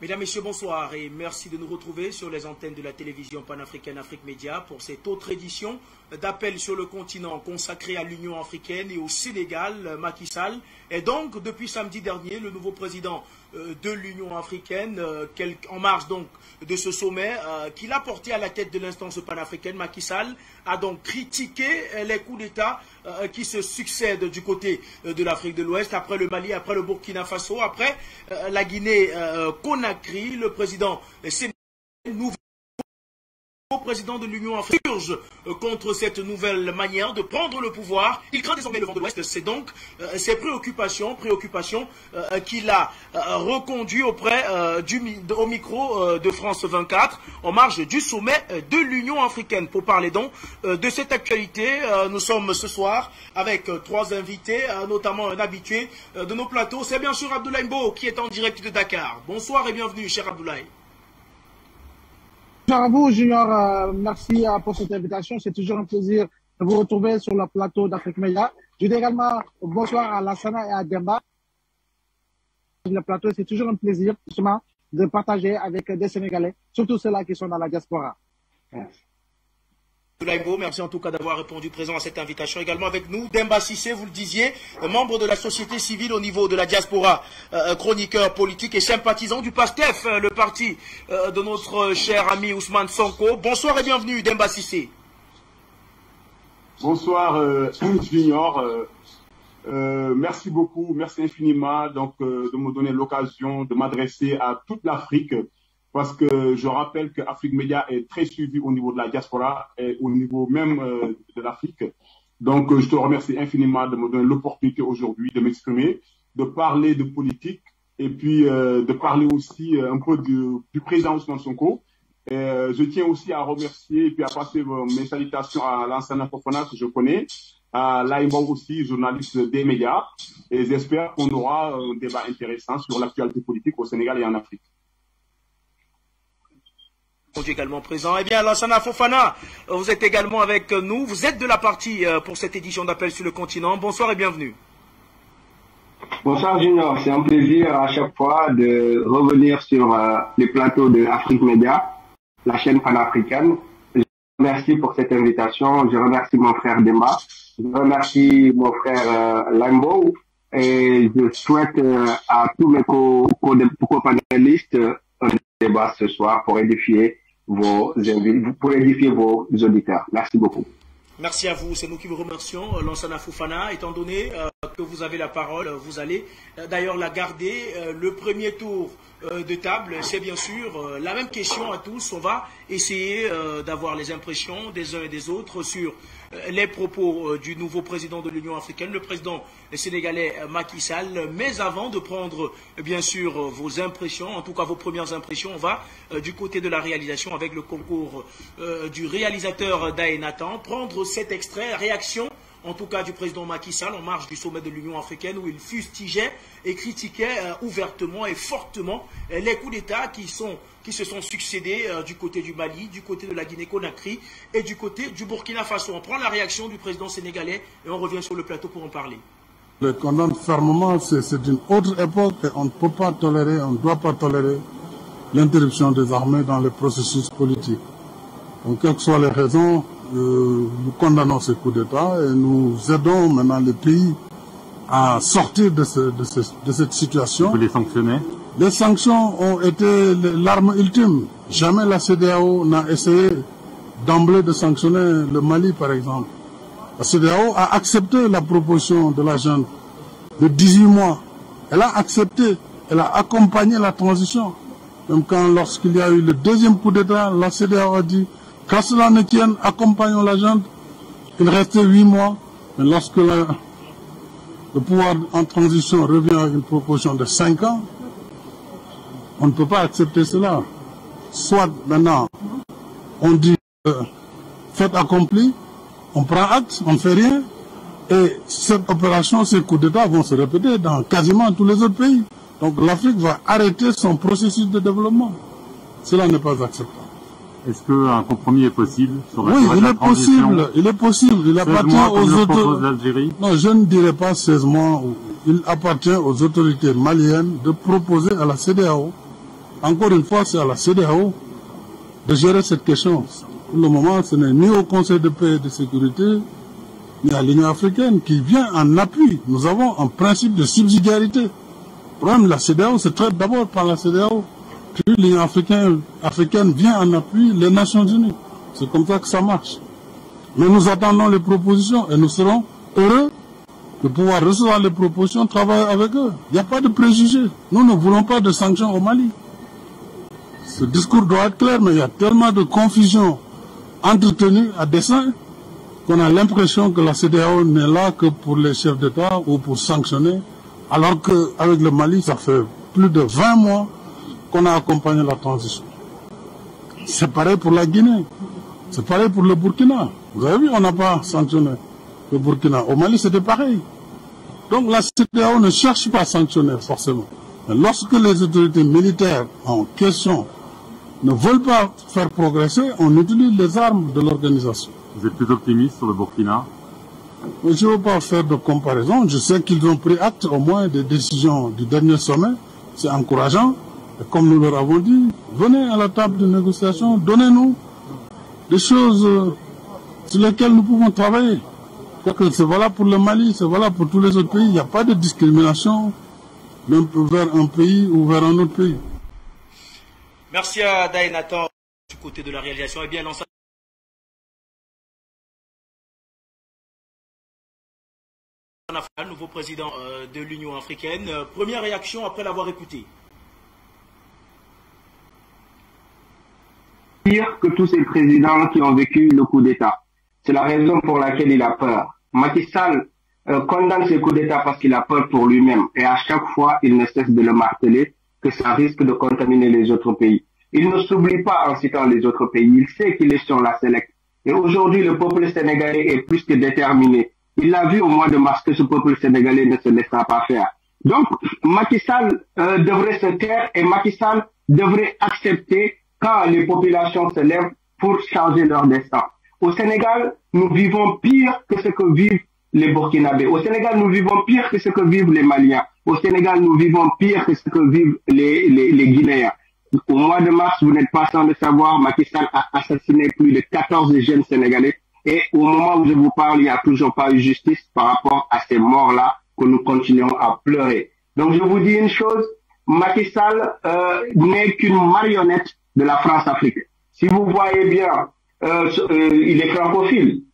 Mesdames, Messieurs, bonsoir et merci de nous retrouver sur les antennes de la télévision panafricaine Afrique Média pour cette autre édition d'appel sur le continent consacré à l'Union africaine et au Sénégal, Macky Sall. Et donc, depuis samedi dernier, le nouveau président de l'Union africaine, en marge donc de ce sommet, qu'il a porté à la tête de l'instance panafricaine, Macky Sall, a donc critiqué les coups d'État qui se succèdent du côté de l'Afrique de l'Ouest, après le Mali, après le Burkina Faso, après la Guinée-Conakry. Le président sénégalais, nouveau président de l'Union africaine, urge contre cette nouvelle manière de prendre le pouvoir. Il craint désormais le vent de l'Ouest. C'est donc ces préoccupations qu'il a reconduit au micro de France 24 en marge du sommet de l'Union africaine. Pour parler donc de cette actualité, nous sommes ce soir avec trois invités, notamment un habitué de nos plateaux. C'est bien sûr Abdoulaye Mbo qui est en direct de Dakar. Bonsoir et bienvenue, cher Abdoulaye. Bonjour à vous, Junior. Merci pour cette invitation. C'est toujours un plaisir de vous retrouver sur le plateau d'Afrique Média. Je dis également bonsoir à Lassana et à Demba. Le plateau, c'est toujours un plaisir, justement, de partager avec des Sénégalais, surtout ceux-là qui sont dans la diaspora. Merci. Merci en tout cas d'avoir répondu présent à cette invitation. Également avec nous, Demba Cissé, vous le disiez, membre de la société civile au niveau de la diaspora, chroniqueur politique et sympathisant du PASTEF, le parti de notre cher ami Ousmane Sonko. Bonsoir et bienvenue, Demba Cissé. Bonsoir, Junior. Merci beaucoup, merci infiniment donc, de me donner l'occasion de m'adresser à toute l'Afrique. Parce que je rappelle que Afrique Média est très suivi au niveau de la diaspora et au niveau même de l'Afrique. Donc, je te remercie infiniment de me donner l'opportunité aujourd'hui de m'exprimer, de parler de politique et puis de parler aussi un peu du président Ousmane Sonko. Je tiens aussi à remercier et puis à passer mes salutations à Lansana Fofana que je connais, à Laïmba aussi, journaliste des médias. Et j'espère qu'on aura un débat intéressant sur l'actualité politique au Sénégal et en Afrique. Également présent. Eh bien, Lansana Fofana, vous êtes également avec nous. Vous êtes de la partie pour cette édition d'appel sur le continent. Bonsoir et bienvenue. Bonsoir Junior, c'est un plaisir à chaque fois de revenir sur les plateaux de Afrique Média, la chaîne panafricaine. Je remercie pour cette invitation. Je remercie mon frère Demba. Je remercie mon frère Lambo. Et je souhaite à tous mes co-panélistes un débat ce soir pour édifier vos auditeurs. Merci beaucoup. Merci à vous, c'est nous qui vous remercions, Lansana Fofana. Étant donné que vous avez la parole, vous allez d'ailleurs la garder. Le premier tour de table, c'est bien sûr la même question à tous. On va essayer d'avoir les impressions des uns et des autres sur les propos du nouveau président de l'Union africaine, le président sénégalais Macky Sall. Mais avant de prendre bien sûr vos impressions, en tout cas vos premières impressions, on va du côté de la réalisation avec le concours du réalisateur Daé Nathan, prendre cet extrait, réaction en tout cas du président Macky Sall en marge du sommet de l'Union africaine où il fustigeait et critiquait ouvertement et fortement les coups d'État qui se sont succédés du côté du Mali, du côté de la Guinée-Conakry et du côté du Burkina Faso. On prend la réaction du président sénégalais et on revient sur le plateau pour en parler. Le condamne fermement, c'est une autre époque et on ne peut pas tolérer, on ne doit pas tolérer l'interruption des armées dans le processus politique. Donc, quelles que soient les raisons, nous condamnons ces coups d'État et nous aidons maintenant les pays à sortir de cette situation. Vous les sanctionnez? Les sanctions ont été l'arme ultime. Jamais la CEDEAO n'a essayé d'emblée de sanctionner le Mali, par exemple. La CEDEAO a accepté la proposition de la junte de 18 mois. Elle a accepté, elle a accompagné la transition. Même lorsqu'il y a eu le deuxième coup d'État, la CEDEAO a dit qu'à cela ne tienne, accompagnons la junte. Il restait 8 mois. Mais lorsque le pouvoir en transition revient avec une proposition de 5 ans, on ne peut pas accepter cela. Soit maintenant, on dit fait accompli, on prend acte, on ne fait rien, et cette opération, ces coups d'État vont se répéter dans quasiment tous les autres pays. Donc l'Afrique va arrêter son processus de développement. Cela n'est pas acceptable. Est-ce qu'un compromis est possible sur Oui, il est possible. Il est possible. Il appartient aux autorités. Non, je ne dirais pas 16 mois. Il appartient aux autorités maliennes de proposer à la CEDEAO encore une fois, c'est à la CEDEAO de gérer cette question. Pour le moment, ce n'est ni au Conseil de paix et de sécurité, ni à l'Union africaine qui vient en appui. Nous avons un principe de subsidiarité. Le problème de la CEDEAO se traite d'abord par la CEDEAO. Puis l'Union africaine vient en appui les Nations Unies. C'est comme ça que ça marche. Mais nous attendons les propositions et nous serons heureux de pouvoir recevoir les propositions, travailler avec eux. Il n'y a pas de préjugés. Nous ne voulons pas de sanctions au Mali. Ce discours doit être clair, mais il y a tellement de confusion entretenue à dessein qu'on a l'impression que la CEDEAO n'est là que pour les chefs d'État ou pour sanctionner, alors qu'avec le Mali, ça fait plus de 20 mois qu'on a accompagné la transition. C'est pareil pour la Guinée. C'est pareil pour le Burkina. Vous avez vu, on n'a pas sanctionné le Burkina. Au Mali, c'était pareil. Donc la CEDEAO ne cherche pas à sanctionner forcément. Mais lorsque les autorités militaires en question ne veulent pas faire progresser, on utilise les armes de l'organisation. Vous êtes plus optimiste sur le Burkina? Je ne veux pas faire de comparaison. Je sais qu'ils ont pris acte au moins des décisions du dernier sommet. C'est encourageant. Et comme nous leur avons dit, venez à la table de négociation, donnez-nous des choses sur lesquelles nous pouvons travailler. C'est valable pour le Mali, c'est valable pour tous les autres pays. Il n'y a pas de discrimination vers un pays ou vers un autre pays. Merci à Daï Nathan du côté de la réalisation. Eh bien, nouveau président de l'Union africaine. Première réaction après l'avoir écouté. Pire que tous ces présidents qui ont vécu le coup d'État. C'est la raison pour laquelle il a peur. Macky Sall condamne ce coup d'État parce qu'il a peur pour lui-même. Et à chaque fois, il ne cesse de le marteler que ça risque de contaminer les autres pays. Il ne s'oublie pas en citant les autres pays. Il sait qu'il est sur la sellette. Et aujourd'hui, le peuple sénégalais est plus que déterminé. Il l'a vu au mois de mars que ce peuple sénégalais ne se laissera pas faire. Donc, Macky Sall devrait se taire et Macky Sall devrait accepter quand les populations se lèvent pour changer leur destin. Au Sénégal, nous vivons pire que ce que vivent les Burkinabés. Au Sénégal, nous vivons pire que ce que vivent les Maliens. Au Sénégal, nous vivons pire que ce que vivent les Guinéens. Au mois de mars, vous n'êtes pas sans le savoir, Macky Sall a assassiné plus de 14 jeunes Sénégalais. Et au moment où je vous parle, il n'y a toujours pas eu justice par rapport à ces morts-là que nous continuons à pleurer. Donc je vous dis une chose, Macky Sall n'est qu'une marionnette de la France-Afrique. Si vous voyez bien, il est francophile.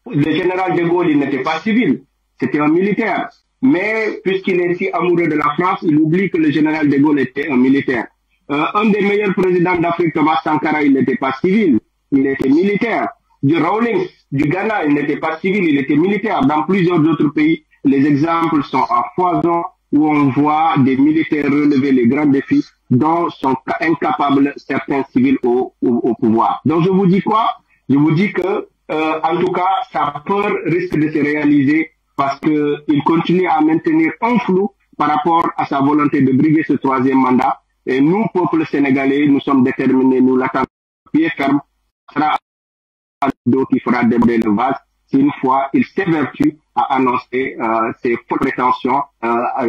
Le général de Gaulle, il n'était pas civil, c'était un militaire. Mais puisqu'il est si amoureux de la France, il oublie que le général de Gaulle était un militaire. Un des meilleurs présidents d'Afrique, Thomas Sankara, il n'était pas civil, il était militaire. Du Rawlings, du Ghana, il n'était pas civil, il était militaire. Dans plusieurs autres pays, les exemples sont à foison où on voit des militaires relever les grands défis dont sont incapables certains civils au pouvoir. Donc je vous dis quoi? Je vous dis que, en tout cas, sa peur risque de se réaliser parce qu'il continue à maintenir un flou par rapport à sa volonté de briguer ce troisième mandat. Et nous, peuple sénégalais, nous sommes déterminés, nous l'attendons pied ferme. Ce sera d'eau qui fera déborder le vase si une fois il s'évertue à annoncer ses fausses prétentions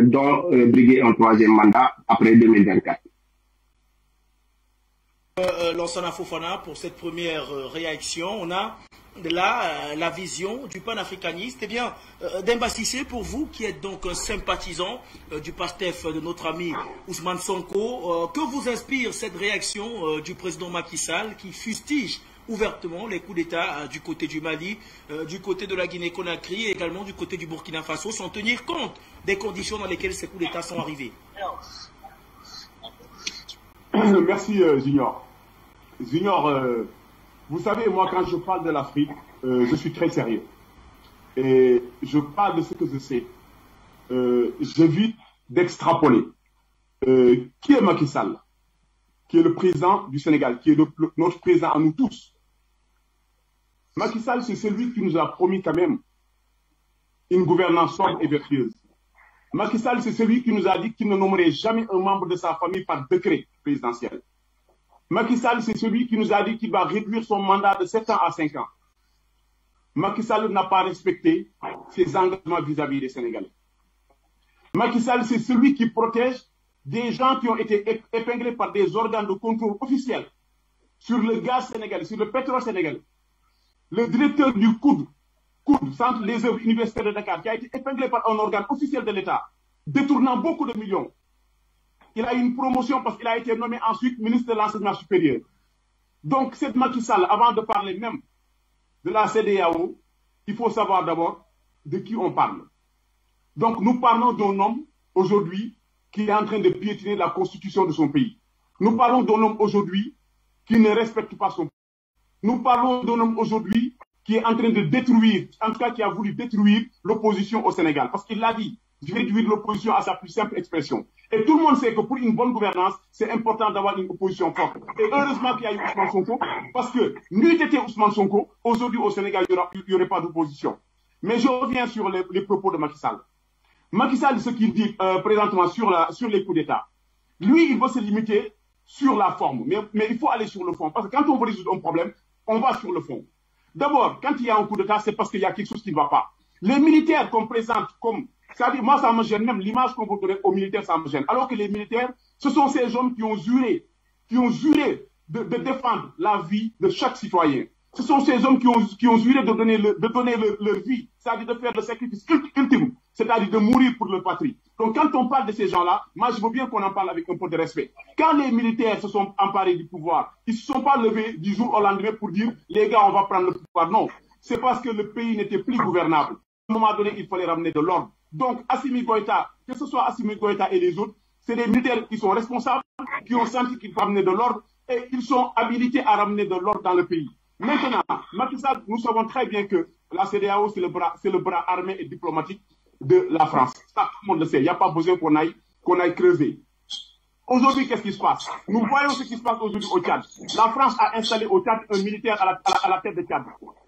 dont briguer un troisième mandat après 2024. Lansana Fofana, pour cette première réaction, on a là la vision du panafricaniste. Eh bien, Demba Cissé, pour vous qui êtes donc un sympathisant du PASTEF de notre ami Ousmane Sonko, que vous inspire cette réaction du président Macky Sall qui fustige ouvertement les coups d'État du côté du Mali, du côté de la Guinée-Conakry et également du côté du Burkina Faso, sans tenir compte des conditions dans lesquelles ces coups d'État sont arrivés? Merci Junior. Junior, vous savez, moi quand je parle de l'Afrique, je suis très sérieux. Et je parle de ce que je sais. J'évite d'extrapoler. Qui est Macky Sall? Qui est le président du Sénégal, qui est notre président à nous tous. Macky Sall, c'est celui qui nous a promis quand même une gouvernance sobre et vertueuse. Macky Sall, c'est celui qui nous a dit qu'il ne nommerait jamais un membre de sa famille par décret présidentiel. Macky Sall, c'est celui qui nous a dit qu'il va réduire son mandat de 7 ans à 5 ans. Macky Sall n'a pas respecté ses engagements vis-à-vis des Sénégalais. Macky Sall, c'est celui qui protège des gens qui ont été épinglés par des organes de contrôle officiels sur le gaz sénégalais, sur le pétrole sénégalais. Le directeur du COUD, Centre des œuvres universitaires de Dakar, qui a été épinglé par un organe officiel de l'État, détournant beaucoup de millions. Il a eu une promotion parce qu'il a été nommé ensuite ministre de l'Enseignement supérieur. Donc, cette Macky Sall, avant de parler même de la CEDEAO, il faut savoir d'abord de qui on parle. Donc, nous parlons d'un homme aujourd'hui qui est en train de piétiner la constitution de son pays. Nous parlons d'un homme aujourd'hui qui ne respecte pas son pays. Nous parlons d'un homme aujourd'hui qui est en train de détruire, en tout cas qui a voulu détruire l'opposition au Sénégal. Parce qu'il l'a dit, je vais réduire l'opposition à sa plus simple expression. Et tout le monde sait que pour une bonne gouvernance, c'est important d'avoir une opposition forte. Et heureusement qu'il y a eu Ousmane Sonko, parce que n'eût été Ousmane Sonko, aujourd'hui au Sénégal, il n'y aurait pas d'opposition. Mais je reviens sur les propos de Macky Sall. Macky Sall, ce qu'il dit présentement sur les coups d'État, lui, il veut se limiter sur la forme. Mais il faut aller sur le fond. Parce que quand on veut résoudre un problème, on va sur le fond. D'abord, quand il y a un coup d'État, c'est parce qu'il y a quelque chose qui ne va pas. Les militaires qu'on présente comme... moi, ça me gêne, même l'image qu'on veut donner aux militaires, ça me gêne. Alors que les militaires, ce sont ces hommes qui ont juré de défendre la vie de chaque citoyen. Ce sont ces hommes qui ont juré de donner leur vie, c'est-à-dire de faire le sacrifice ultime, c'est-à-dire de mourir pour leur patrie. Donc quand on parle de ces gens-là, moi je veux bien qu'on en parle avec un peu de respect. Quand les militaires se sont emparés du pouvoir, ils ne se sont pas levés du jour au lendemain pour dire « les gars, on va prendre le pouvoir ». Non, c'est parce que le pays n'était plus gouvernable. À un moment donné, il fallait ramener de l'ordre. Donc Assimi Goïta, que ce soit Assimi Goïta et les autres, c'est des militaires qui sont responsables, qui ont senti qu'il faut ramener de l'ordre et ils sont habilités à ramener de l'ordre dans le pays. Maintenant, Macky Sall, nous savons très bien que la CEDEAO, c'est le bras armé et diplomatique de la France. Ça, tout le monde le sait. Il n'y a pas besoin qu'on aille creuser. Aujourd'hui, qu'est-ce qui se passe? Nous voyons ce qui se passe aujourd'hui au Tchad. La France a installé au Tchad un militaire à la tête de Tchad.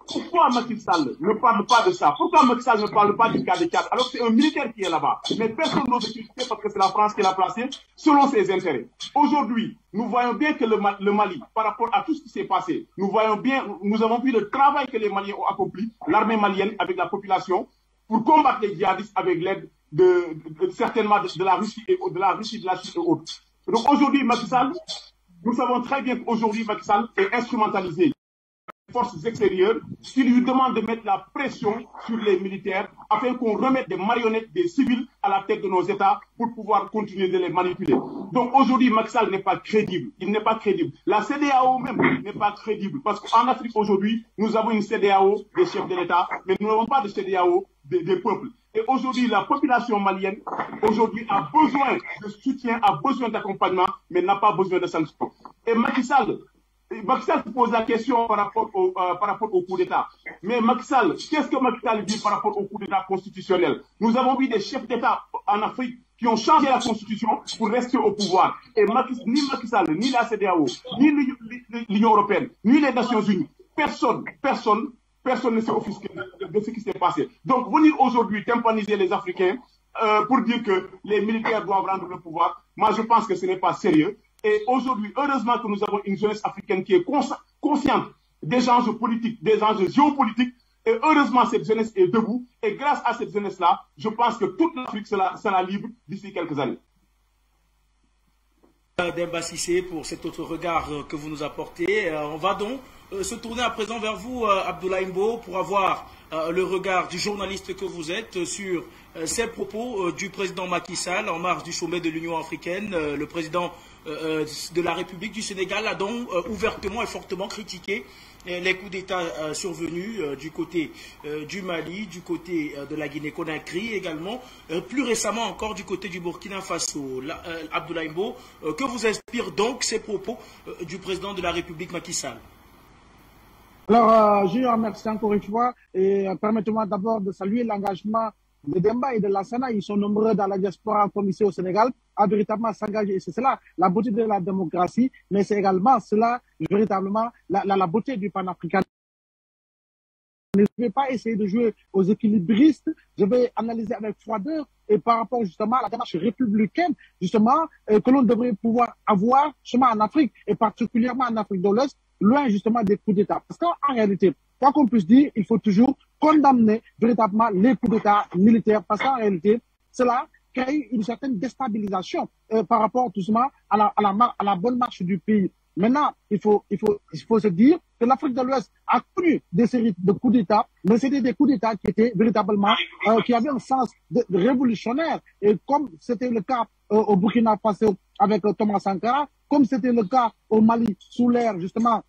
Pourquoi Macky Sall ne parle pas de ça? Pourquoi Macky Sall ne parle pas du cas de Tchad? Alors que c'est un militaire qui est là-bas. Mais personne n'ose critiquer parce que c'est la France qui l'a placé selon ses intérêts. Aujourd'hui, nous voyons bien que le Mali, par rapport à tout ce qui s'est passé, nous avons vu le travail que les Maliens ont accompli, l'armée malienne avec la population, pour combattre les djihadistes avec l'aide certainement de la Russie de la Chine et autres. Donc aujourd'hui, Macky Sall, nous savons très bien qu'aujourd'hui, Macky Sall est instrumentalisé. Les forces extérieures, qui lui demandent de mettre la pression sur les militaires afin qu'on remette des marionnettes, des civils à la tête de nos États pour pouvoir continuer de les manipuler. Donc aujourd'hui, Macky Sall n'est pas crédible. Il n'est pas crédible. La CEDEAO même n'est pas crédible. Parce qu'en Afrique aujourd'hui, nous avons une CEDEAO des chefs de l'État, mais nous n'avons pas de CEDEAO des peuples. Et aujourd'hui, la population malienne, aujourd'hui, a besoin de soutien, a besoin d'accompagnement, mais n'a pas besoin de sanctions. Et Macky Sall pose la question par rapport au coup d'État. Mais Macky Sall, qu'est-ce que Macky Sall dit par rapport au coup d'État constitutionnel? Nous avons vu des chefs d'État en Afrique qui ont changé la constitution pour rester au pouvoir. Et ni Macky Sall, ni la CEDEAO, ni l'Union européenne, ni les Nations unies, personne ne s'est offusqué de ce qui s'est passé. Donc venir aujourd'hui tympaniser les Africains pour dire que les militaires doivent rendre le pouvoir, moi je pense que ce n'est pas sérieux. Et aujourd'hui, heureusement que nous avons une jeunesse africaine qui est consciente des enjeux politiques, des enjeux géopolitiques. Et heureusement, cette jeunesse est debout. Et grâce à cette jeunesse-là, je pense que toute l'Afrique sera libre d'ici quelques années. Demba Cissé, pour cet autre regard que vous nous apportez. On va donc se tourner à présent vers vous, Abdoulaye Mbo, pour avoir le regard du journaliste que vous êtes sur ces propos du président Macky Sall en marge du sommet de l'Union africaine. Le président de la République du Sénégal a donc ouvertement et fortement critiqué les coups d'État survenus du côté du Mali, du côté de la Guinée-Conakry également, plus récemment encore du côté du Burkina Faso. Abdoulaye Mbo, que vous inspirent donc ces propos du président de la République Macky Sall? Alors, je vous remercie encore une fois et permettez-moi d'abord de saluer l'engagement de Demba et de Lassana. Ils sont nombreux dans la diaspora comme ici au Sénégal à véritablement s'engager. Et c'est cela la beauté de la démocratie, mais c'est également cela véritablement la beauté du panafricanisme. Je ne vais pas essayer de jouer aux équilibristes, je vais analyser avec froideur et par rapport justement à la démarche républicaine justement que l'on devrait pouvoir avoir justement en Afrique et particulièrement en Afrique de l'Ouest, loin justement des coups d'État. Parce qu'en réalité, quoi qu'on puisse dire, il faut toujours condamner véritablement les coups d'État militaires parce qu'en réalité, cela créé une certaine déstabilisation par rapport tout simplement à la bonne marche du pays. Maintenant, il faut se dire que l'Afrique de l'Ouest a connu des séries de coups d'État, mais c'était des coups d'État qui étaient véritablement, qui avaient un sens de révolutionnaire. Et comme c'était le cas au Burkina Faso avec Thomas Sankara, comme c'était le cas au Mali sous l'ère justement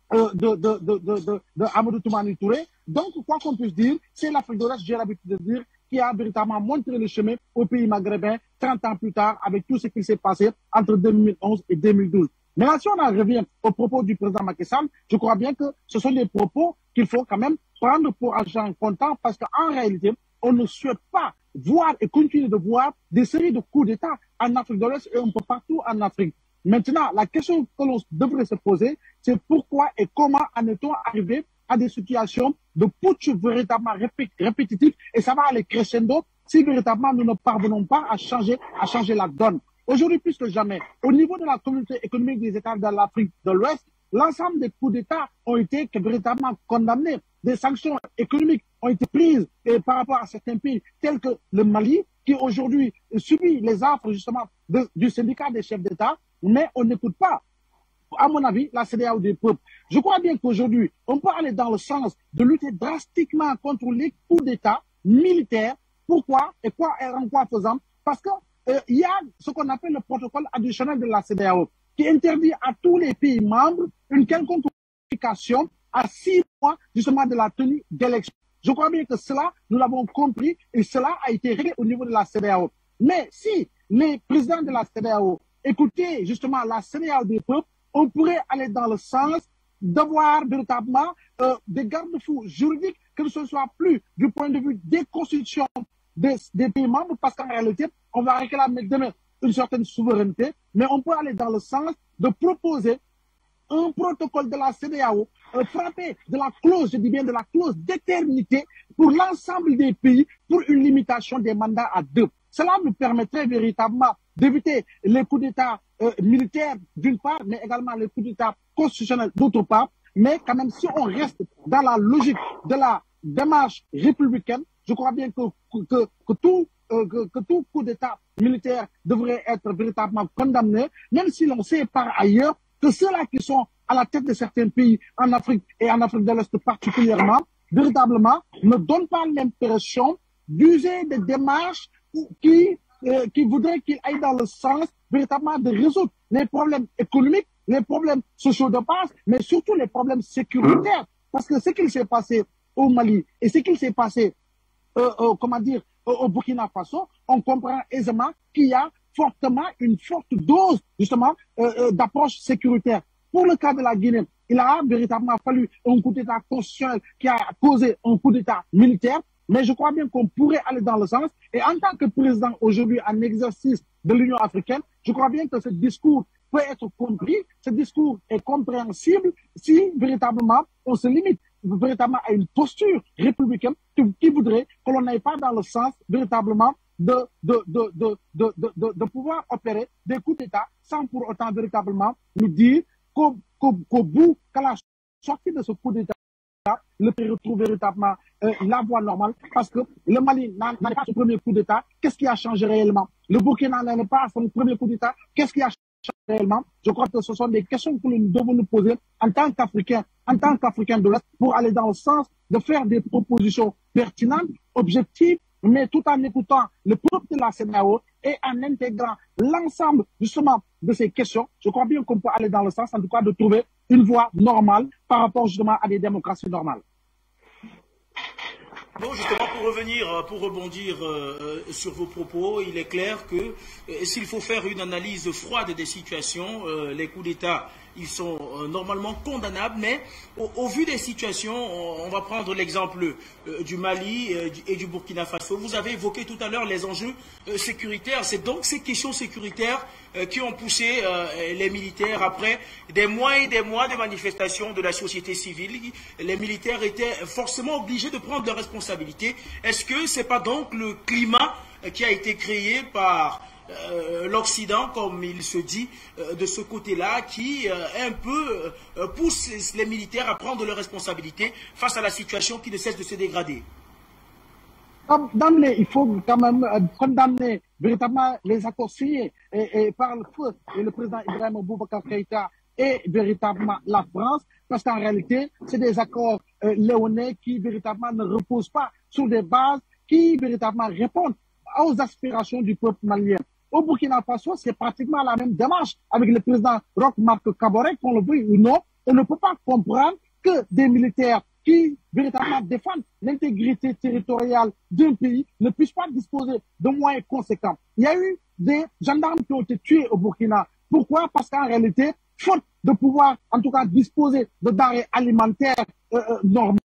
de Amadou Toumani Touré. Donc, quoi qu'on puisse dire, c'est l'Afrique de l'Ouest, j'ai l'habitude de dire, qui a véritablement montré le chemin au pays maghrébin 30 ans plus tard avec tout ce qui s'est passé entre 2011 et 2012. Maintenant, si on en revient aux propos du président Macky Sall, je crois bien que ce sont des propos qu'il faut quand même prendre pour argent comptant parce qu'en réalité, on ne souhaite pas voir et continuer de voir des séries de coups d'État en Afrique de l'Ouest et un peu partout en Afrique. Maintenant, la question que l'on devrait se poser, c'est pourquoi et comment en est-on arrivé à des situations de putsch véritablement répétitifs et ça va aller crescendo si véritablement nous ne parvenons pas à changer la donne. Aujourd'hui, plus que jamais, au niveau de la communauté économique des États de l'Afrique de l'Ouest, l'ensemble des coups d'État ont été véritablement condamnés. Des sanctions économiques ont été prises par rapport à certains pays tels que le Mali, qui aujourd'hui subit les affres justement du syndicat des chefs d'État, mais on n'écoute pas, à mon avis, la CEDEAO des peuples. Je crois bien qu'aujourd'hui, on peut aller dans le sens de lutter drastiquement contre les coups d'État militaires. Pourquoi et en quoi faisant? Parce que il y a ce qu'on appelle le protocole additionnel de la CEDEAO qui interdit à tous les pays membres une quelconque communication à 6 mois justement de la tenue d'élections. Je crois bien que cela, nous l'avons compris et cela a été réglé au niveau de la CEDEAO. Mais si les présidents de la CEDEAO écoutaient justement la CEDEAO des peuples, on pourrait aller dans le sens d'avoir véritablement des garde-fous juridiques, que ce soit plus du point de vue des constitutions des pays membres, parce qu'en réalité, on va réclamer demain une certaine souveraineté, mais on peut aller dans le sens de proposer un protocole de la CEDEAO frappé de la clause, je dis bien de la clause d'éternité pour l'ensemble des pays pour une limitation des mandats à 2. Cela nous permettrait véritablement d'éviter les coups d'État militaires d'une part, mais également les coups d'État constitutionnels d'autre part. Mais quand même, si on reste dans la logique de la démarche républicaine, je crois bien que tout coup d'État militaire devrait être véritablement condamné, même si l'on sait par ailleurs que ceux-là qui sont à la tête de certains pays en Afrique et en Afrique de l'Est particulièrement, véritablement, ne donnent pas l'impression d'user des démarches qui voudraient qu'ils aillent dans le sens véritablement de résoudre les problèmes économiques, les problèmes sociaux de base, mais surtout les problèmes sécuritaires. Parce que ce qu'il s'est passé au Mali et ce qu'il s'est passé au Burkina Faso, on comprend aisément qu'il y a une forte dose justement d'approche sécuritaire. Pour le cas de la Guinée, il a véritablement fallu un coup d'État constitutionnel qui a causé un coup d'État militaire, mais je crois bien qu'on pourrait aller dans le sens. Et en tant que président aujourd'hui en exercice de l'Union africaine, je crois bien que ce discours peut être compris, ce discours est compréhensible si véritablement on se limite véritablement à une posture républicaine qui voudrait que l'on n'aille pas dans le sens véritablement de pouvoir opérer des coups d'État sans pour autant véritablement nous dire qu'au bout, qu'à la sortie de ce coup d'État, le pays retrouve véritablement la voie normale parce que le Mali n'a pas son premier coup d'État. Qu'est-ce qui a changé réellement? Le Burkina n'a pas son premier coup d'État. Qu'est-ce qui a changé réellement? Je crois que ce sont des questions que nous devons nous poser en tant qu'Africains de l'Est pour aller dans le sens de faire des propositions pertinentes, objectives, mais tout en écoutant le peuple de la CEDEAO et en intégrant l'ensemble justement de ces questions. Je crois bien qu'on peut aller dans le sens, en tout cas, de trouver une voie normale par rapport justement à des démocraties normales. Bon, justement, pour rebondir sur vos propos, il est clair que s'il faut faire une analyse froide des situations, les coups d'État, ils sont normalement condamnables, mais au vu des situations, on va prendre l'exemple du Mali et du Burkina Faso. Vous avez évoqué tout à l'heure les enjeux sécuritaires. C'est donc ces questions sécuritaires qui ont poussé les militaires après des mois et des mois de manifestations de la société civile. Les militaires étaient forcément obligés de prendre leurs responsabilités. Est-ce que ce n'est pas donc le climat qui a été créé par l'Occident, comme il se dit, de ce côté-là, qui un peu pousse les militaires à prendre leurs responsabilités face à la situation qui ne cesse de se dégrader? D'emblée, il faut quand même condamner véritablement les accords signés et par le feu et le président Ibrahim Boubacar Keïta et véritablement la France, parce qu'en réalité, c'est des accords léonais qui véritablement ne reposent pas sur des bases qui véritablement répondent aux aspirations du peuple malien. Au Burkina Faso, c'est pratiquement la même démarche avec le président Roch-Marc Kaboré, qu'on le veuille ou non. On ne peut pas comprendre que des militaires qui véritablement défendent l'intégrité territoriale d'un pays ne puissent pas disposer de moyens conséquents. Il y a eu des gendarmes qui ont été tués au Burkina. Pourquoi? Parce qu'en réalité, faute de pouvoir, en tout cas, disposer de denrées alimentaires normales,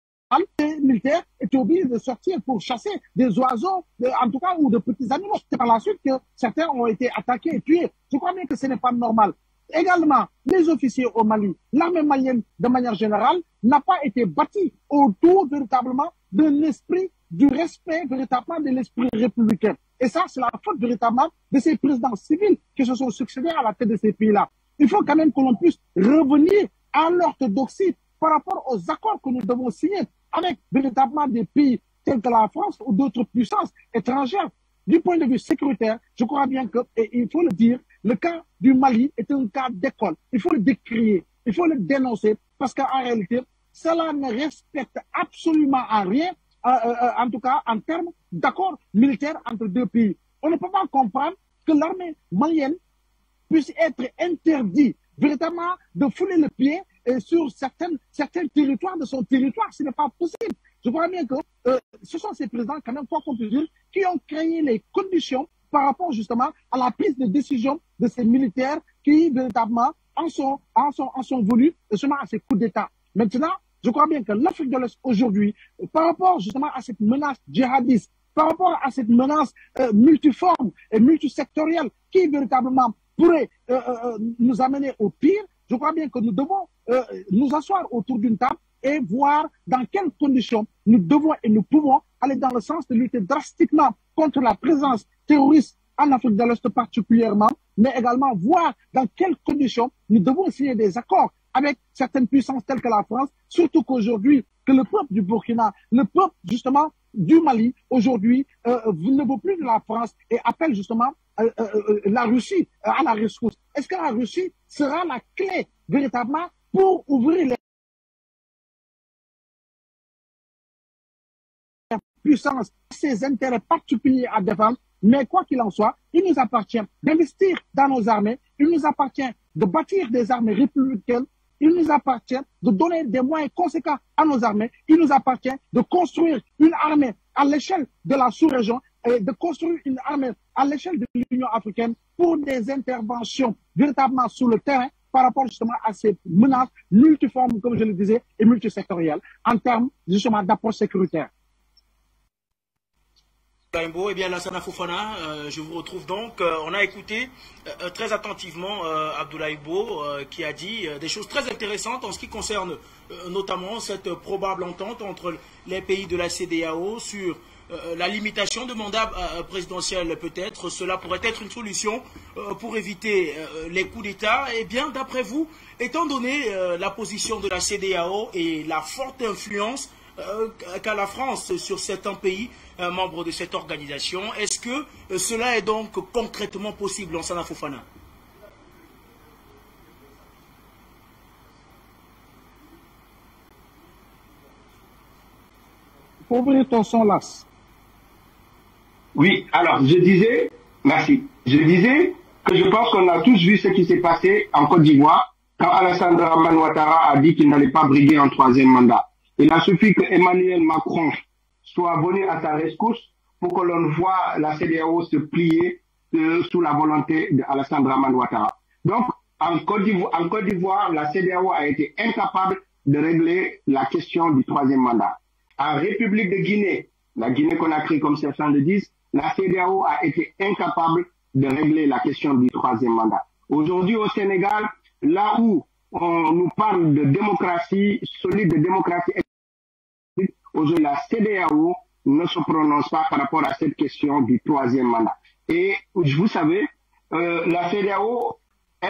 les militaires étaient obligés de sortir pour chasser des oiseaux, en tout cas, ou de petits animaux. C'est par la suite que certains ont été attaqués et tués. Je crois bien que ce n'est pas normal. Également, les officiers au Mali, l'armée malienne de manière générale, n'a pas été bâtie autour véritablement de l'esprit du respect véritablement de l'esprit républicain. Et ça, c'est la faute véritablement de ces présidents civils qui se sont succédés à la tête de ces pays-là. Il faut quand même que l'on puisse revenir à l'orthodoxie par rapport aux accords que nous devons signer avec véritablement des pays tels que la France ou d'autres puissances étrangères. Du point de vue sécuritaire, je crois bien que, et il faut le dire, le cas du Mali est un cas d'école. Il faut le décrier, il faut le dénoncer, parce qu'en réalité, cela ne respecte absolument à rien, en tout cas en termes d'accords militaires entre deux pays. On ne peut pas comprendre que l'armée malienne puisse être interdite véritablement de fouler le pied sur certains territoires de son territoire. Ce n'est pas possible. Je crois bien que ce sont ces présidents, quand même, quoi qu'on puisse dire, qui ont créé les conditions par rapport justement à la prise de décision de ces militaires qui véritablement en sont venus justement à ces coups d'État. Maintenant, je crois bien que l'Afrique de l'Est aujourd'hui, par rapport justement à cette menace djihadiste, par rapport à cette menace multiforme et multisectorielle qui véritablement pourrait nous amener au pire, je crois bien que nous devons nous asseoir autour d'une table et voir dans quelles conditions nous devons et nous pouvons aller dans le sens de lutter drastiquement contre la présence terroriste en Afrique de l'Est particulièrement, mais également voir dans quelles conditions nous devons signer des accords avec certaines puissances telles que la France, surtout qu'aujourd'hui, que le peuple du Burkina, le peuple justement du Mali, aujourd'hui, ne veut plus de la France et appelle justement la Russie à la rescousse. Est-ce que la Russie sera la clé véritablement pour ouvrir les puissances, ses intérêts particuliers à défendre? Mais quoi qu'il en soit, il nous appartient d'investir dans nos armées, il nous appartient de bâtir des armées républicaines, il nous appartient de donner des moyens conséquents à nos armées, il nous appartient de construire une armée à l'échelle de la sous-région et de construire une armée à l'échelle de l'Union africaine pour des interventions véritablement sur le terrain par rapport justement à ces menaces multiformes, comme je le disais, et multisectorielles en termes justement d'approche sécuritaire. Eh bien, Lassana Fofana, je vous retrouve donc. On a écouté très attentivement Abdoulaye Bo qui a dit des choses très intéressantes en ce qui concerne notamment cette probable entente entre les pays de la CEDEAO sur la limitation de mandat présidentiel peut-être. Cela pourrait être une solution pour éviter les coups d'État. Eh bien, d'après vous, étant donné la position de la CEDEAO et la forte influence qu'a la France sur certains pays membres de cette organisation, est-ce que cela est donc concrètement possible, Lansana Fofana? Pour ouvrir ton son, Las. Oui, alors je disais, merci, je disais que je pense qu'on a tous vu ce qui s'est passé en Côte d'Ivoire quand Alassane Dramane Ouattara a dit qu'il n'allait pas briguer un troisième mandat. Il a suffi que Emmanuel Macron soit venu à sa rescousse pour que l'on voit la CEDEAO se plier sous la volonté d'Alassane Dramane Ouattara. Donc, en Côte d'Ivoire, la CEDEAO a été incapable de régler la question du troisième mandat. En République de Guinée, la Guinée-Conakry, comme certains le disent, la CEDEAO a été incapable de régler la question du troisième mandat. Aujourd'hui, au Sénégal, là où on nous parle de démocratie solide, de démocratie, aujourd'hui, la CEDEAO ne se prononce pas par rapport à cette question du troisième mandat. Et vous savez, la CEDEAO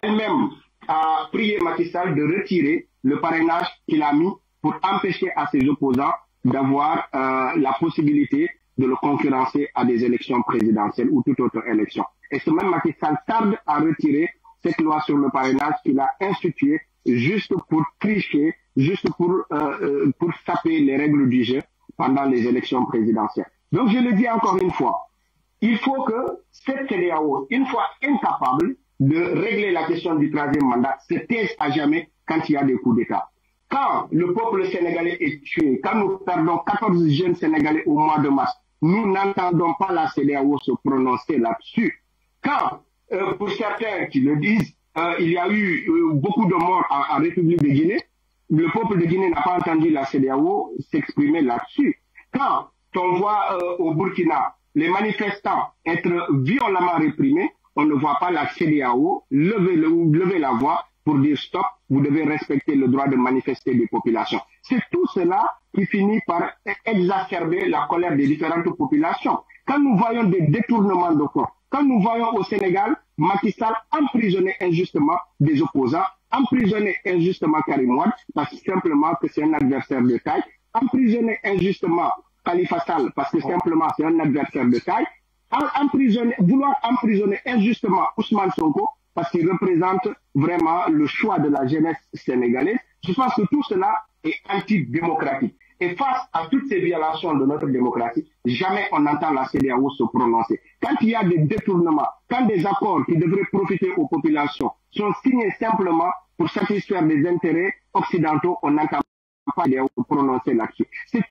elle-même a prié Macky Sall de retirer le parrainage qu'il a mis pour empêcher à ses opposants d'avoir la possibilité de le concurrencer à des élections présidentielles ou toute autre élection. Et ce même Macky Sall tarde à retirer cette loi sur le parrainage qu'il a instituée juste pour tricher, juste pour saper les règles du jeu pendant les élections présidentielles. Donc je le dis encore une fois, il faut que cette CEDEAO, une fois incapable de régler la question du troisième mandat, se taise à jamais quand il y a des coups d'État. Quand le peuple sénégalais est tué, quand nous perdons 14 jeunes Sénégalais au mois de mars, nous n'entendons pas la CEDEAO se prononcer là-dessus. Quand, pour certains qui le disent, il y a eu beaucoup de morts en République de Guinée, le peuple de Guinée n'a pas entendu la CEDEAO s'exprimer là-dessus. Quand on voit au Burkina les manifestants être violemment réprimés, on ne voit pas la CEDEAO lever la voix pour dire stop, vous devez respecter le droit de manifester des populations. C'est tout cela qui finit par exacerber la colère des différentes populations. Quand nous voyons des détournements de fonds, quand nous voyons au Sénégal Macky Sall emprisonner injustement des opposants, emprisonner injustement Karim Wade, parce que simplement que c'est un adversaire de taille, emprisonner injustement Khalifa Sall, parce que simplement c'est un adversaire de taille, vouloir emprisonner injustement Ousmane Sonko, parce qu'il représente vraiment le choix de la jeunesse sénégalaise. Je pense que tout cela est antidémocratique. Et face à toutes ces violations de notre démocratie, jamais on entend la CEDEAO se prononcer. Quand il y a des détournements, quand des accords qui devraient profiter aux populations sont signés simplement pour satisfaire des intérêts occidentaux, on n'entend pas la CEDEAO se prononcer là-dessus. C'est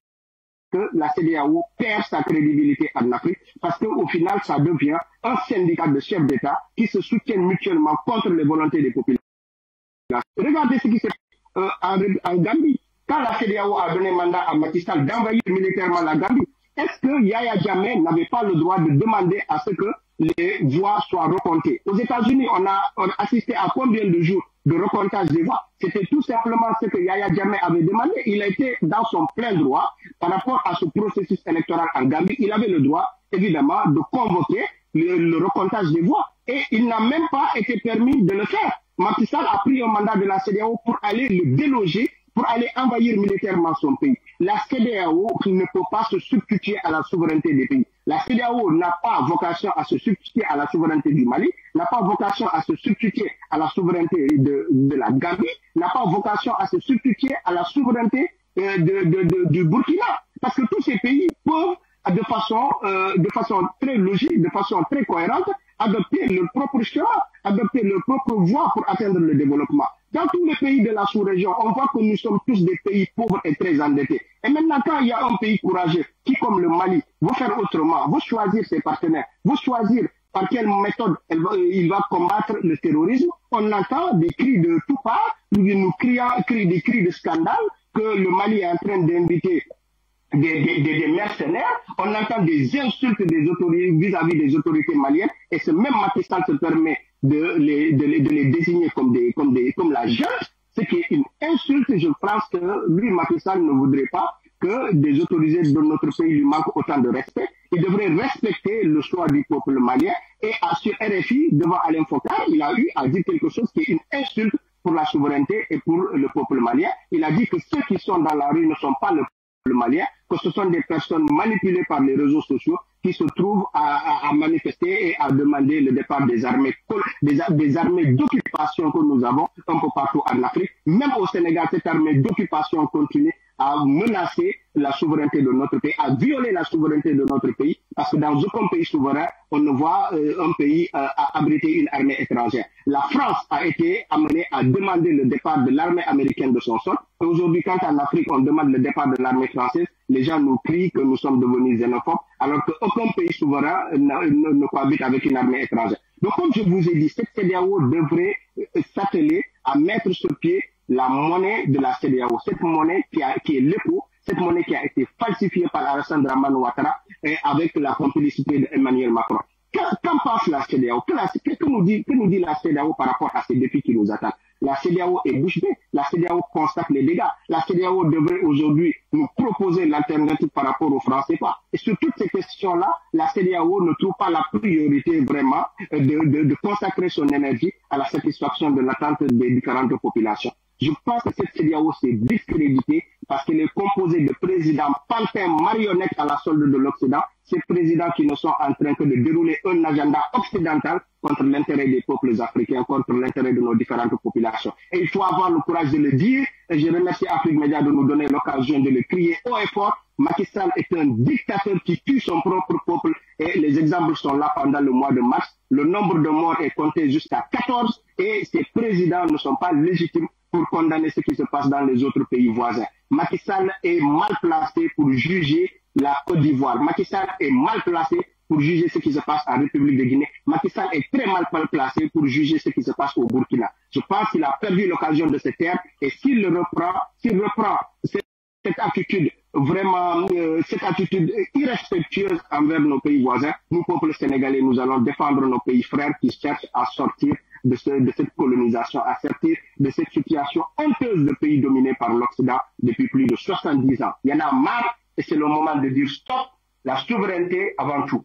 que la CEDEAO perd sa crédibilité en Afrique parce qu'au final, ça devient un syndicat de chefs d'État qui se soutiennent mutuellement contre les volontés des populations. Regardez ce qui s'est fait en Gambie. Quand la CEDEAO a donné mandat à Macky Sall d'envahir militairement la Gambie, est-ce que Yahya Jammeh n'avait pas le droit de demander à ce que les voix soient recomptées? Aux États-Unis, on a assisté à combien de jours de recomptage des voix? C'était tout simplement ce que Yahya Jammeh avait demandé. Il a été dans son plein droit par rapport à ce processus électoral en Gambie. Il avait le droit, évidemment, de convoquer le recomptage des voix. Et il n'a même pas été permis de le faire. Macky Sall a pris un mandat de la CEDEAO pour aller le déloger, pour aller envahir militairement son pays. La CEDEAO ne peut pas se substituer à la souveraineté des pays. La CEDEAO n'a pas vocation à se substituer à la souveraineté du Mali, n'a pas vocation à se substituer à la souveraineté de la Gambie, n'a pas vocation à se substituer à la souveraineté du Burkina. Parce que tous ces pays peuvent, de façon très logique, de façon très cohérente, adopter leur propre chemin, adopter leur propre voie pour atteindre le développement. Dans tous les pays de la sous-région, on voit que nous sommes tous des pays pauvres et très endettés. Et maintenant, quand il y a un pays courageux qui, comme le Mali, veut faire autrement, veut choisir ses partenaires, veut choisir par quelle méthode il va combattre le terrorisme, on entend des cris de tout part, des cris de scandale que le Mali est en train d'inviter des mercenaires, on entend des insultes des autorités vis-à-vis des autorités maliennes, et ce même Macky Sall se permet de les désigner comme la junte, ce qui est une insulte. Je pense que lui, Macky Sall, ne voudrait pas que des autorités de notre pays lui manquent autant de respect. Il devrait respecter le choix du peuple malien. Et sur RFI, devant Alain Focar, il a eu à dire quelque chose qui est une insulte pour la souveraineté et pour le peuple malien. Il a dit que ceux qui sont dans la rue ne sont pas le malien, que ce sont des personnes manipulées par les réseaux sociaux qui se trouvent à manifester et à demander le départ des armées d'occupation que nous avons un peu partout en Afrique. Même au Sénégal, cette armée d'occupation continue à menacer la souveraineté de notre pays, à violer la souveraineté de notre pays, parce que dans aucun pays souverain, on ne voit un pays abriter une armée étrangère. La France a été amenée à demander le départ de l'armée américaine de son sol. Et aujourd'hui, quand en Afrique, on demande le départ de l'armée française, les gens nous crient que nous sommes devenus xénophobes, alors qu'aucun pays souverain ne cohabite avec une armée étrangère. Donc, comme je vous ai dit, cette CEDEAO devrait s'atteler à mettre sur pied la monnaie de la CEDEAO, cette monnaie qui est l'EPO, cette monnaie qui a été falsifiée par Alassane Dramane Ouattara avec la complicité d'Emmanuel Macron. Qu'en pense la CEDEAO? Que nous dit la CEDEAO par rapport à ces défis qui nous attendent? La CEDEAO est bouche bée, la CEDEAO constate les dégâts. La CEDEAO devrait aujourd'hui nous proposer l'alternative par rapport aux francs CFA. Et sur toutes ces questions-là, la CEDEAO ne trouve pas la priorité vraiment de consacrer son énergie à la satisfaction de l'attente des différentes populations. Je pense que cette CEDEAO s'est discréditée parce qu'elle est composée de présidents pantins marionnettes à la solde de l'Occident, ces présidents qui ne sont en train que de dérouler un agenda occidental contre l'intérêt des peuples africains, contre l'intérêt de nos différentes populations. Et il faut avoir le courage de le dire, et je remercie Afrique Média de nous donner l'occasion de le crier haut et fort. Macky Sall est un dictateur qui tue son propre peuple, et les exemples sont là pendant le mois de mars. Le nombre de morts est compté jusqu'à 14, et ces présidents ne sont pas légitimes pour condamner ce qui se passe dans les autres pays voisins. Macky Sall est mal placé pour juger la Côte d'Ivoire. Macky Sall est mal placé pour juger ce qui se passe en République de Guinée. Macky Sall est très mal placé pour juger ce qui se passe au Burkina. Je pense qu'il a perdu l'occasion de se taire, et s'il reprend cette attitude vraiment, cette attitude irrespectueuse envers nos pays voisins, nous, peuple sénégalais, nous allons défendre nos pays frères qui cherchent à sortir de cette colonisation, à sortir de cette situation honteuse de pays dominés par l'Occident depuis plus de 70 ans. Il y en a marre, et c'est le moment de dire stop, la souveraineté avant tout.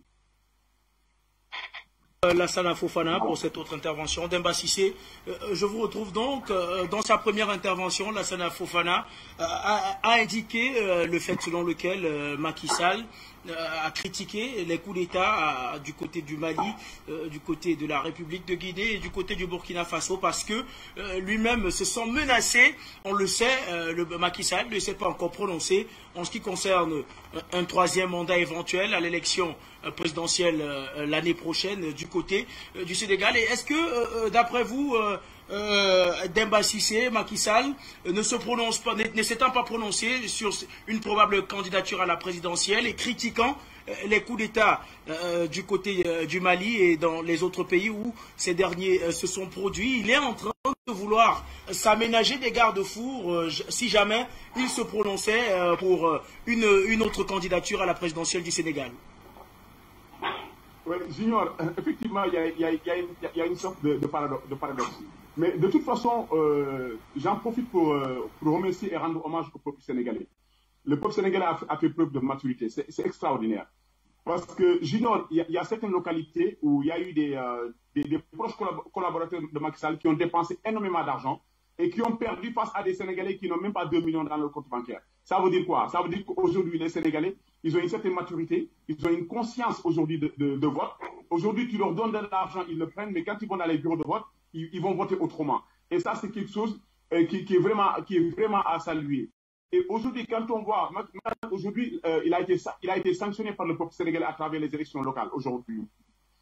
Lassana Fofana pour cette autre intervention. Demba Cissé, je vous retrouve donc dans sa première intervention. Lassana Fofana a indiqué le fait selon lequel Macky Sall a critiqué les coups d'État du côté du Mali, du côté de la République de Guinée et du côté du Burkina Faso, parce que lui-même se sent menacé. On le sait, le Macky Sall ne s'est pas encore prononcé en ce qui concerne un troisième mandat éventuel à l'élection présidentielle l'année prochaine du côté du Sénégal. Et est-ce que, d'après vous, Demba Cissé, Macky Sall ne s'étant pas prononcé sur une probable candidature à la présidentielle et critiquant les coups d'État du côté du Mali et dans les autres pays où ces derniers se sont produits, il est en train de vouloir s'aménager des garde-fous si jamais il se prononçait pour une autre candidature à la présidentielle du Sénégal? Oui, Junior, effectivement, il y a une sorte de paradoxe. Mais de toute façon, j'en profite pour remercier et rendre hommage au peuple sénégalais. Le peuple sénégalais a fait preuve de maturité. C'est extraordinaire. Parce que, Junior, il y a certaines localités où il y a eu des proches collaborateurs de Macky Sall qui ont dépensé énormément d'argent et qui ont perdu face à des Sénégalais qui n'ont même pas 2 millions dans leur compte bancaire. Ça veut dire quoi? Ça veut dire qu'aujourd'hui, les Sénégalais, ils ont une certaine maturité, ils ont une conscience aujourd'hui de vote. Aujourd'hui, tu leur donnes de l'argent, ils le prennent, mais quand ils vont dans les bureaux de vote, ils vont voter autrement. Et ça, c'est quelque chose qui est vraiment à saluer. Et aujourd'hui, quand on voit, aujourd'hui, il a été sanctionné par le peuple sénégalais à travers les élections locales aujourd'hui.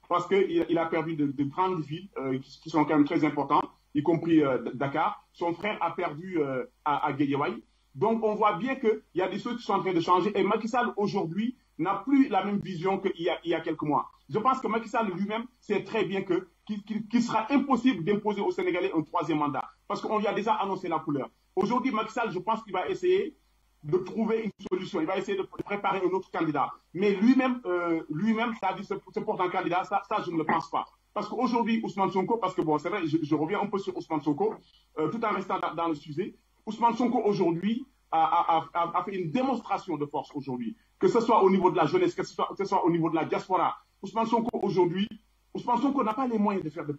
Parce qu'il a perdu de grandes villes qui sont quand même très importantes, y compris Dakar. Son frère a perdu à Guédiawaye. Donc, on voit bien qu'il y a des choses qui sont en train de changer. Et Macky Sall, aujourd'hui, n'a plus la même vision qu'il y a quelques mois. Je pense que Macky Sall lui-même sait très bien qu'il sera impossible d'imposer aux Sénégalais un troisième mandat. Parce qu'on lui a déjà annoncé la couleur. Aujourd'hui, Macky Sall, je pense qu'il va essayer de trouver une solution. Il va essayer de préparer un autre candidat. Mais lui-même, c'est-à-dire se porte un candidat, ça, je ne le pense pas. Parce qu'aujourd'hui, Ousmane Sonko, parce que bon, c'est vrai, je reviens un peu sur Ousmane Sonko, tout en restant dans le sujet. Ousmane Sonko, aujourd'hui, a fait une démonstration de force aujourd'hui. Que ce soit au niveau de la jeunesse, que ce soit au niveau de la diaspora. Ousmane Sonko, aujourd'hui, Ousmane Sonko n'a pas les moyens de faire de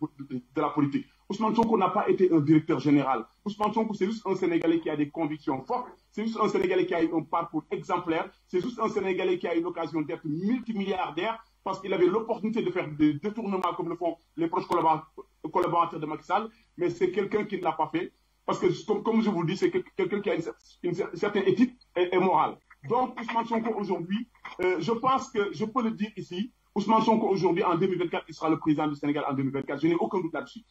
la politique. Ousmane Sonko n'a pas été un directeur général. Ousmane Sonko, c'est juste un Sénégalais qui a des convictions fortes. C'est juste un Sénégalais qui a eu un parcours exemplaire. C'est juste un Sénégalais qui a eu l'occasion d'être multimilliardaire parce qu'il avait l'opportunité de faire des détournements comme le font les proches collaborateurs de Macky Sall. Mais c'est quelqu'un qui ne l'a pas fait. Parce que, comme je vous le dis, c'est quelqu'un qui a une certaine éthique et morale. Donc, Ousmane Sonko, aujourd'hui, je pense que je peux le dire ici, Ousmane Sonko, aujourd'hui, en 2024, il sera le président du Sénégal en 2024. Je n'ai aucun doute là-dessus.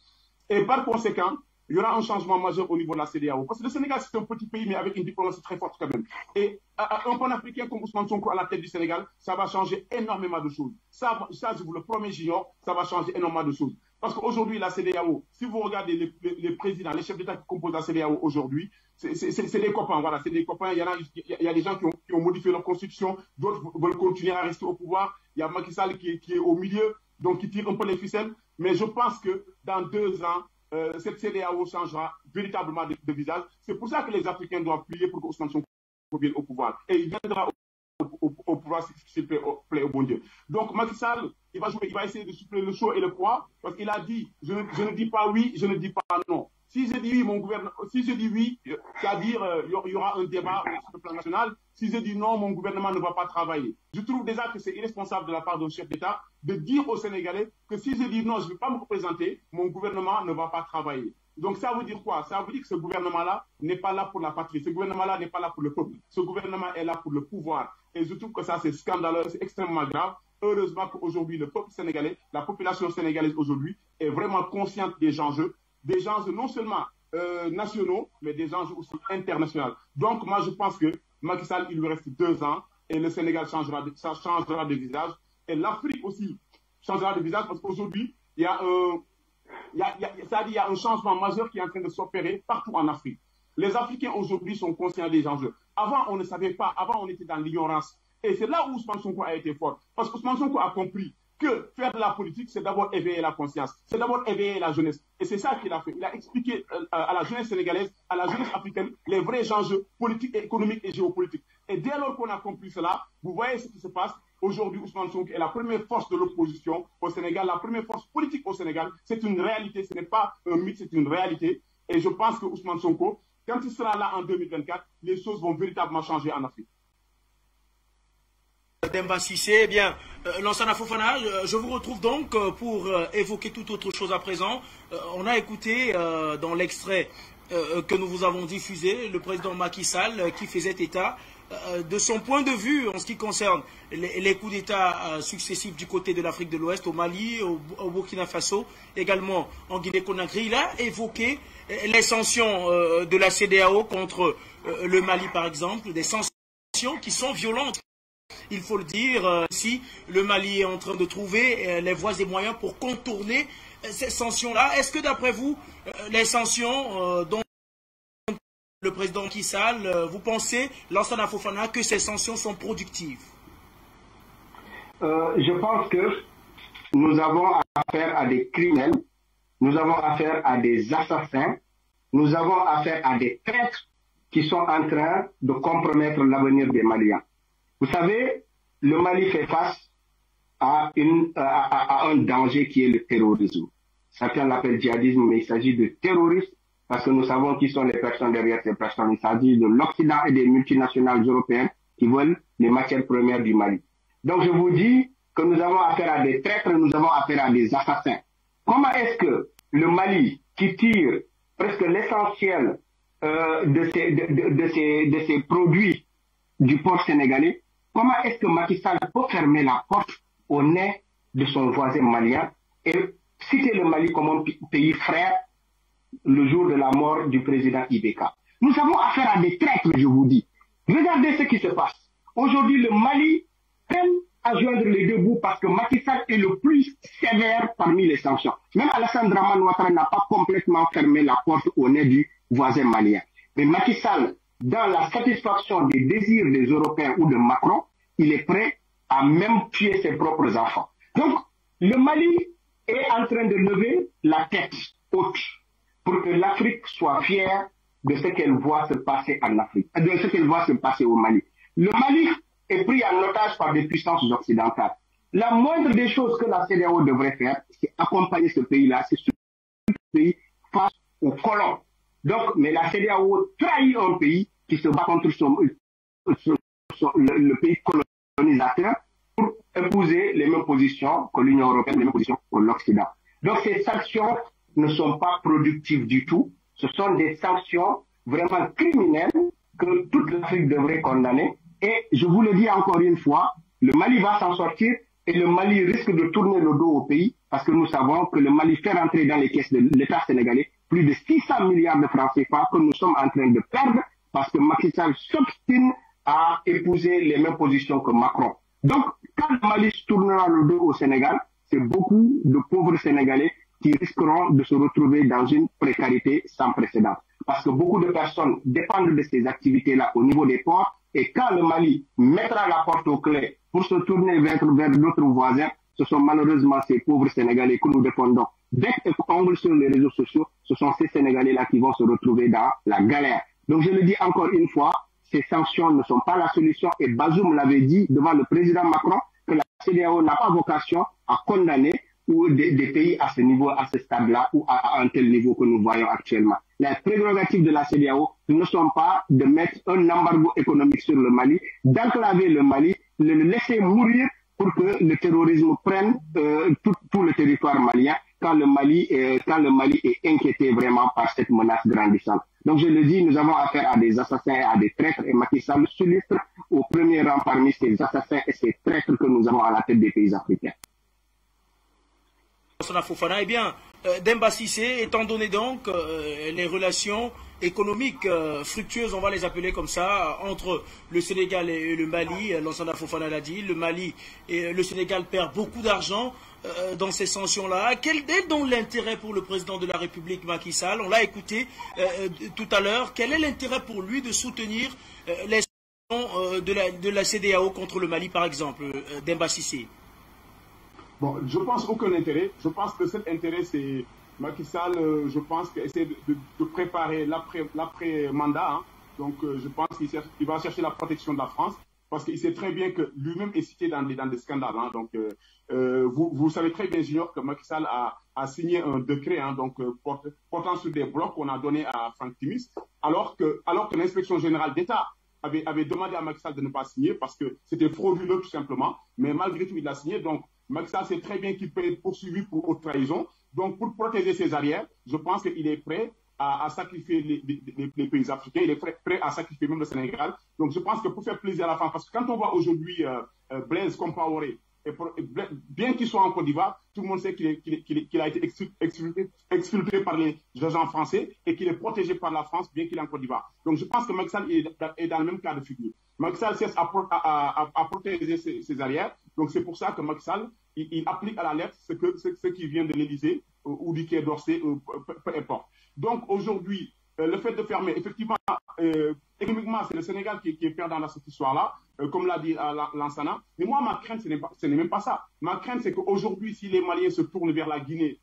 Et par conséquent, il y aura un changement majeur au niveau de la CEDEAO. Parce que le Sénégal, c'est un petit pays, mais avec une diplomatie très forte quand même. Et un panafricain comme Ousmane Sonko à la tête du Sénégal, ça va changer énormément de choses. Ça je vous le promets, Junior, ça va changer énormément de choses. Parce qu'aujourd'hui, la CEDEAO, si vous regardez les présidents, les chefs d'État qui composent la CEDEAO aujourd'hui, c'est des copains, voilà, c'est des copains. Il y a des gens qui ont modifié leur constitution, d'autres veulent continuer à rester au pouvoir. Il y a Macky Sall qui est au milieu, donc qui tire un peu les ficelles. Mais je pense que dans 2 ans, cette CEDEAO changera véritablement de visage. C'est pour ça que les Africains doivent prier pour que Ousmane Sonko vienne au pouvoir. Et il viendra au pouvoir s'il plaît au bon Dieu. Donc Macky Sall, il va essayer de suppléer le chaud et le froid, parce qu'il a dit, je ne dis pas oui, je ne dis pas non. Si je dis oui, si je dis oui, c'est-à-dire il y aura un débat sur le plan national. Si je dis non, mon gouvernement ne va pas travailler. Je trouve déjà que c'est irresponsable de la part d'un chef d'État de dire aux Sénégalais que si je dis non, je ne vais pas me représenter, mon gouvernement ne va pas travailler. Donc ça veut dire quoi? Ça veut dire que ce gouvernement-là n'est pas là pour la patrie. Ce gouvernement-là n'est pas là pour le peuple. Ce gouvernement est là pour le pouvoir. Et je trouve que ça, c'est scandaleux, c'est extrêmement grave. Heureusement qu'aujourd'hui, le peuple sénégalais, la population sénégalaise aujourd'hui est vraiment consciente des enjeux non seulement nationaux, mais des enjeux aussi internationaux. Donc moi, je pense que Macky Sall, il lui reste 2 ans et le Sénégal changera de visage. Et l'Afrique aussi changera de visage parce qu'aujourd'hui, il y a un changement majeur qui est en train de s'opérer partout en Afrique. Les Africains aujourd'hui sont conscients des enjeux. Avant, on ne savait pas. Avant, on était dans l'ignorance. Et c'est là où Ousmane Sonko a été fort. Parce qu'Ousmane Sonko a compris que faire de la politique, c'est d'abord éveiller la conscience. C'est d'abord éveiller la jeunesse. Et c'est ça qu'il a fait. Il a expliqué à la jeunesse sénégalaise, à la jeunesse africaine, les vrais enjeux politiques, économiques et géopolitiques. Et dès lors qu'on a compris cela, vous voyez ce qui se passe. Aujourd'hui, Ousmane Sonko est la première force de l'opposition au Sénégal, la première force politique au Sénégal. C'est une réalité, ce n'est pas un mythe, c'est une réalité. Et je pense que Ousmane Sonko, quand il sera là en 2024, les choses vont véritablement changer en Afrique. Demba Cissé, eh bien, Lansana Fofana, je vous retrouve donc pour évoquer toute autre chose à présent. On a écouté dans l'extrait que nous vous avons diffusé le président Macky Sall qui faisait état de son point de vue en ce qui concerne les coups d'État successifs du côté de l'Afrique de l'Ouest, au Mali, au Burkina Faso, également en Guinée-Conakry. Il a évoqué les sanctions de la CEDEAO contre le Mali, par exemple, des sanctions qui sont violentes. Il faut le dire, si le Mali est en train de trouver les voies et moyens pour contourner ces sanctions-là, est-ce que d'après vous, les sanctions dont le président Macky Sall, vous pensez, Lansana Fofana, que ces sanctions sont productives? Je pense que nous avons affaire à des criminels, nous avons affaire à des assassins, nous avons affaire à des traîtres qui sont en train de compromettre l'avenir des Maliens. Vous savez, le Mali fait face à un danger qui est le terrorisme. Certains l'appellent djihadisme, mais il s'agit de terrorisme parce que nous savons qui sont les personnes derrière ces personnes. Il s'agit de l'Occident et des multinationales européennes qui veulent les matières premières du Mali. Donc je vous dis que nous avons affaire à des traîtres, nous avons affaire à des assassins. Comment est-ce que le Mali, qui tire presque l'essentiel de ces produits du port sénégalais, comment est-ce que Macky Sall peut fermer la porte au nez de son voisin malien et citer le Mali comme un pays frère le jour de la mort du président Ibeka? Nous avons affaire à des traîtres, je vous dis. Regardez ce qui se passe. Aujourd'hui, le Mali peine à joindre les deux bouts parce que Macky Sall est le plus sévère parmi les sanctions. Même Alassane Dramane Ouattara n'a pas complètement fermé la porte au nez du voisin malien. Mais Macky Sall, dans la satisfaction des désirs des Européens ou de Macron, il est prêt à même tuer ses propres enfants. Donc, le Mali est en train de lever la tête haute pour que l'Afrique soit fière de ce qu'elle voit se passer en Afrique, de ce qu'elle voit se passer au Mali. Le Mali est pris en otage par des puissances occidentales. La moindre des choses que la CEDEAO devrait faire, c'est accompagner ce pays-là, c'est ce pays face aux colons. Donc, mais la CEDEAO trahit un pays qui se bat contre le pays colonisateur pour imposer les mêmes positions que l'Union européenne, les mêmes positions que l'Occident. Donc, ces sanctions ne sont pas productives du tout. Ce sont des sanctions vraiment criminelles que toute l'Afrique devrait condamner. Et je vous le dis encore une fois, le Mali va s'en sortir et le Mali risque de tourner le dos au pays parce que nous savons que le Mali fait rentrer dans les caisses de l'État sénégalais plus de 600 milliards de francs CFA que nous sommes en train de perdre parce que Macky Sall s'obstine à épouser les mêmes positions que Macron. Donc, quand le Mali tournera le dos au Sénégal, c'est beaucoup de pauvres Sénégalais qui risqueront de se retrouver dans une précarité sans précédent. Parce que beaucoup de personnes dépendent de ces activités-là au niveau des ports. Et quand le Mali mettra la porte aux clés pour se tourner vers d'autres voisins, ce sont malheureusement ces pauvres Sénégalais que nous défendons. Dès qu'on ongles sur les réseaux sociaux, ce sont ces Sénégalais-là qui vont se retrouver dans la galère. Donc je le dis encore une fois, ces sanctions ne sont pas la solution. Et Bazoum l'avait dit devant le président Macron que la CEDEAO n'a pas vocation à condamner ou des pays à ce niveau, à ce stade-là, ou à un tel niveau que nous voyons actuellement. Les prérogatives de la CEDEAO ne sont pas de mettre un embargo économique sur le Mali, d'enclaver le Mali, le laisser mourir pour que le terrorisme prenne tout le territoire malien quand le Mali est inquiété vraiment par cette menace grandissante. Donc je le dis, nous avons affaire à des assassins et à des traîtres, et Macky Sall s'illustre au premier rang parmi ces assassins et ces traîtres que nous avons à la tête des pays africains. Eh bien, Demba Cissé, étant donné donc les relations économiques fructueuses, on va les appeler comme ça, entre le Sénégal et le Mali, Lansana Fofana l'a dit, le Mali et le Sénégal perdent beaucoup d'argent dans ces sanctions-là. Quel est donc l'intérêt pour le président de la République, Macky Sall? On l'a écouté tout à l'heure. Quel est l'intérêt pour lui de soutenir les sanctions de la CEDEAO contre le Mali, par exemple, Demba Cissé? Bon, je pense aucun intérêt. Je pense que cet intérêt, c'est Macky Sall, je pense qu'il essaie de préparer l'après-mandat. Hein. Donc, je pense qu'il va chercher la protection de la France parce qu'il sait très bien que lui-même est cité dans des scandales. Hein. Donc, vous savez très bien, Junior, que Macky Sall a signé un décret hein, donc, portant sur des blocs qu'on a donné à Franck Timis, alors que l'inspection générale d'État avait demandé à Macky Sall de ne pas signer parce que c'était frauduleux tout simplement. Mais malgré tout, il l'a signé. Donc, Macky Sall sait très bien qu'il peut être poursuivi pour haute trahison. Donc, pour protéger ses arrières, je pense qu'il est prêt à sacrifier les pays africains. Il est prêt à sacrifier même le Sénégal. Donc, je pense que pour faire plaisir à la France, parce que quand on voit aujourd'hui Blaise Compaoré, bien qu'il soit en Côte d'Ivoire, tout le monde sait qu'il a été exfiltré par les agents français et qu'il est protégé par la France, bien qu'il est en Côte d'Ivoire. Donc, je pense que Macky Sall est dans le même cas de figure. Macky Sall cesse à protéger ses arrières. Donc, c'est pour ça que Macky Sall, il applique à la lettre ce qui vient de l'Élysée ou du Quai d'Orsay, peu importe. Donc, aujourd'hui, le fait de fermer, effectivement, économiquement, c'est le Sénégal qui est perdant dans cette histoire-là, comme l'a dit Lansana. Mais moi, ma crainte, ce n'est même pas ça. Ma crainte, c'est qu'aujourd'hui, si les Maliens se tournent vers la Guinée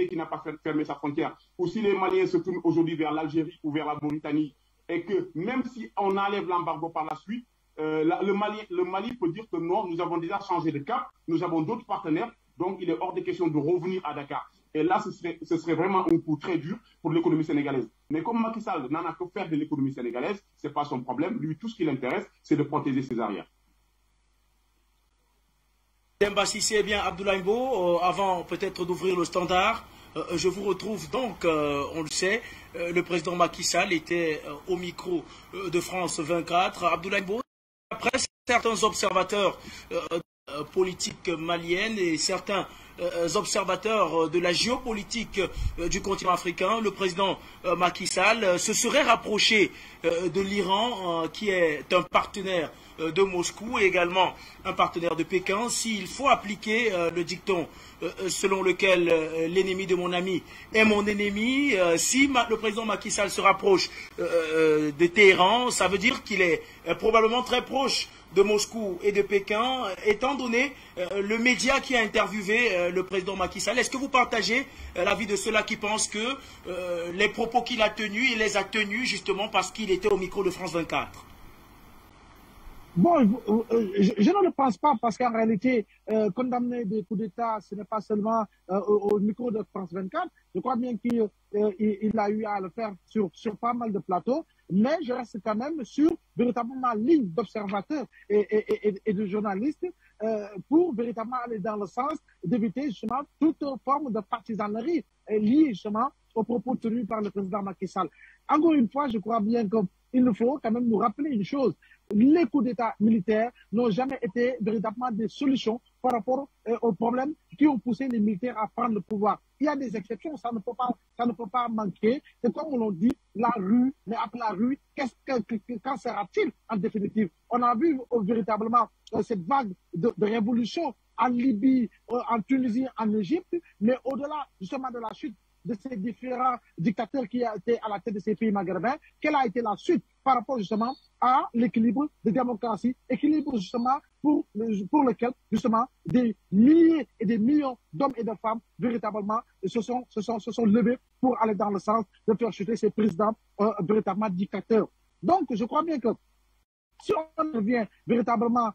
qui n'a pas fermé sa frontière, ou si les Maliens se tournent aujourd'hui vers l'Algérie ou vers la Mauritanie, et que même si on enlève l'embargo par la suite, le Mali peut dire que non, nous avons déjà changé de cap, nous avons d'autres partenaires, donc il est hors de question de revenir à Dakar. Et là, ce serait vraiment un coup très dur pour l'économie sénégalaise. Mais comme Macky Sall n'en a que faire de l'économie sénégalaise, ce n'est pas son problème. Lui, tout ce qui l'intéresse, c'est de protéger ses arrières. Demba Cissé, bien, Abdoulaye Mbo, avant peut-être d'ouvrir le standard, je vous retrouve donc, on le sait, le président Macky Sall était au micro de France 24. Abdoulaye Mbo, après certains observateurs politiques maliennes et certains observateurs de la géopolitique du continent africain, le président Macky Sall se serait rapproché de l'Iran, qui est un partenaire de Moscou et également un partenaire de Pékin. S'il faut appliquer le dicton selon lequel l'ennemi de mon ami est mon ennemi, si le président Macky Sall se rapproche de Téhéran, ça veut dire qu'il est probablement très proche de Moscou et de Pékin, étant donné le média qui a interviewé le président Macky Sall. Est-ce que vous partagez l'avis de ceux-là qui pensent que les propos qu'il a tenus, il les a tenus justement parce qu'il était au micro de France 24? Bon, je ne le pense pas parce qu'en réalité, condamner des coups d'État, ce n'est pas seulement au micro de France 24. Je crois bien qu'il a eu à le faire sur pas mal de plateaux, mais je reste quand même sur véritablement ligne d'observateurs et de journalistes pour véritablement aller dans le sens d'éviter justement toute forme de partisanerie liée justement aux propos tenus par le président Macky Sall. Encore une fois, je crois bien qu'il nous faut quand même nous rappeler une chose. Les coups d'État militaires n'ont jamais été véritablement des solutions par rapport aux problèmes qui ont poussé les militaires à prendre le pouvoir. Il y a des exceptions, ça ne peut pas manquer. C'est comme on dit, la rue, mais après la rue, qu'en sera-t-il en définitive? On a vu véritablement cette vague de révolution en Libye, en Tunisie, en Égypte, mais au-delà justement de la chute de ces différents dictateurs qui étaient à la tête de ces pays maghrébins, quelle a été la suite par rapport justement à l'équilibre de démocratie, équilibre justement pour lequel justement des milliers et des millions d'hommes et de femmes véritablement se sont levés pour aller dans le sens de faire chuter ces présidents véritablement dictateurs. Donc je crois bien que si on revient véritablement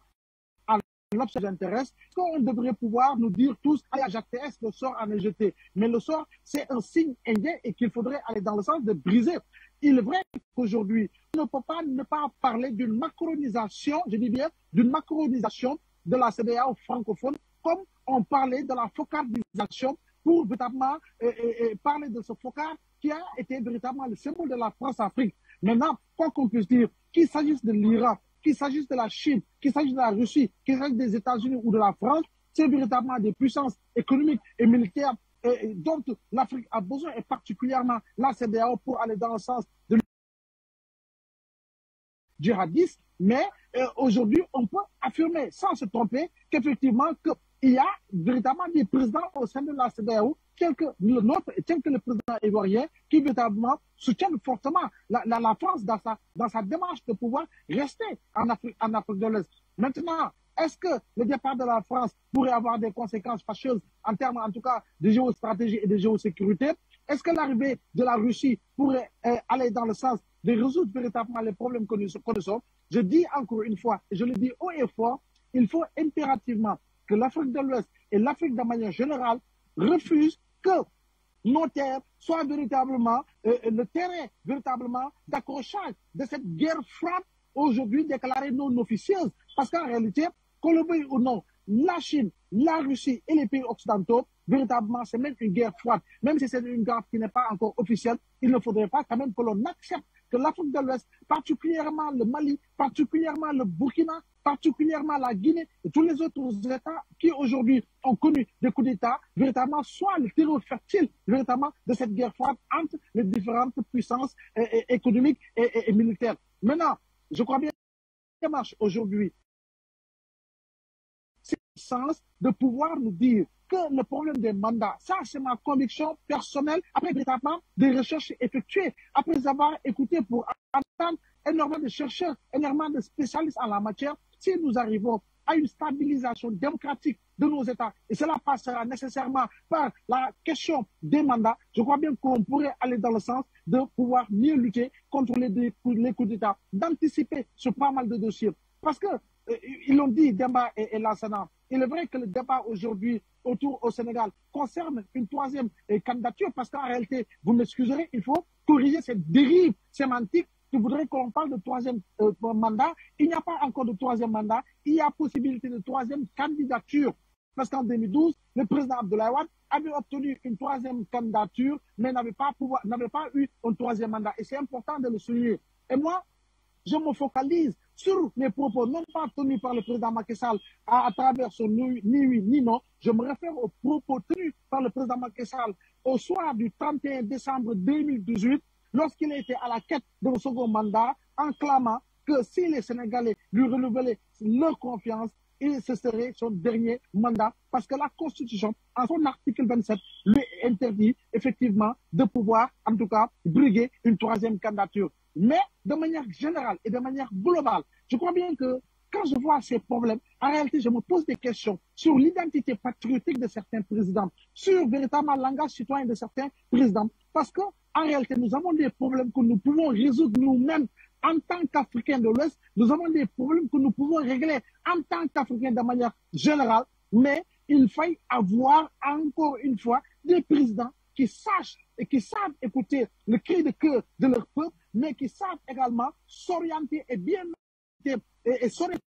à l'observation intéresse, qu'on devrait pouvoir nous dire tous, allez, Jacques TS, le sort en est jeté. Mais le sort, c'est un signe indien et qu'il faudrait aller dans le sens de briser. Il est vrai qu'aujourd'hui, on ne peut pas ne pas parler d'une macronisation, je dis bien, d'une macronisation de la CEDEAO francophone, comme on parlait de la focalisation pour véritablement parler de ce focal qui a été véritablement le symbole de la France-Afrique. Maintenant, quoi qu'on puisse dire, qu'il s'agisse de l'Iran, qu'il s'agisse de la Chine, qu'il s'agisse de la Russie, qu'il s'agisse des États-Unis ou de la France, c'est véritablement des puissances économiques et militaires dont l'Afrique a besoin, et particulièrement la CEDEAO, pour aller dans le sens de djihadistes. Mais aujourd'hui, on peut affirmer sans se tromper qu'effectivement, il y a véritablement des présidents au sein de la CEDEAO, tel que le nôtre et tel que le président ivoirien, qui véritablement soutiennent fortement la France dans sa démarche de pouvoir rester en Afrique de l'Est. Maintenant, est-ce que le départ de la France pourrait avoir des conséquences fâcheuses en termes, en tout cas, de géostratégie et de géosécurité? Est-ce que l'arrivée de la Russie pourrait aller dans le sens de résoudre véritablement les problèmes que nous connaissons? Je dis encore une fois, et je le dis haut et fort, il faut impérativement que l'Afrique de l'Ouest et l'Afrique de manière générale refusent que nos terres soient véritablement le terrain véritablement d'accrochage de cette guerre froide aujourd'hui déclarée non officieuse. Parce qu'en réalité, qu'on le veuille ou non, la Chine, la Russie et les pays occidentaux, véritablement, c'est même une guerre froide. Même si c'est une guerre qui n'est pas encore officielle, il ne faudrait pas quand même que l'on accepte que l'Afrique de l'Ouest, particulièrement le Mali, particulièrement le Burkina, particulièrement la Guinée et tous les autres États qui aujourd'hui ont connu des coups d'État, véritablement soient le terreau fertile véritablement de cette guerre froide entre les différentes puissances économiques et militaires. Maintenant, je crois bien que la démarche aujourd'hui, c'est le sens de pouvoir nous dire que le problème des mandats, ça c'est ma conviction personnelle, après véritablement des recherches effectuées, après avoir écouté pour entendre énormément de chercheurs, énormément de spécialistes en la matière, si nous arrivons à une stabilisation démocratique de nos États, et cela passera nécessairement par la question des mandats, je crois bien qu'on pourrait aller dans le sens de pouvoir mieux lutter contre les coups d'État, d'anticiper sur pas mal de dossiers. Parce que, ils l'ont dit, Demba et Lassana, il est vrai que le débat aujourd'hui autour au Sénégal concerne une troisième candidature, parce qu'en réalité, vous m'excuserez, il faut corriger cette dérive sémantique qui voudrait qu'on parle de troisième mandat. Il n'y a pas encore de troisième mandat, il y a possibilité de troisième candidature. Parce qu'en 2012, le président Abdoulaye Wade avait obtenu une troisième candidature, mais n'avait pas eu un troisième mandat. Et c'est important de le souligner. Et moi, je me focalise sur les propos non pas tenus par le président Macky Sall à travers son ni oui ni non. Je me réfère aux propos tenus par le président Macky Sall au soir du 31 décembre 2018, lorsqu'il était à la quête de son second mandat, en clamant que si les Sénégalais lui renouvelaient leur confiance, ce serait son dernier mandat, parce que la Constitution, en son article 27, lui interdit effectivement de pouvoir, en tout cas, briguer une troisième candidature. Mais de manière générale et de manière globale, je crois bien que quand je vois ces problèmes, en réalité, je me pose des questions sur l'identité patriotique de certains présidents, sur véritablement le langage citoyen de certains présidents, parce que en réalité, nous avons des problèmes que nous pouvons résoudre nous-mêmes en tant qu'Africains de l'Ouest. Nous avons des problèmes que nous pouvons régler en tant qu'Africains de manière générale, mais il faille avoir encore une fois des présidents qui sachent et qui savent écouter le cri de cœur de leur peuple, mais qui savent également s'orienter et bien et s'orienter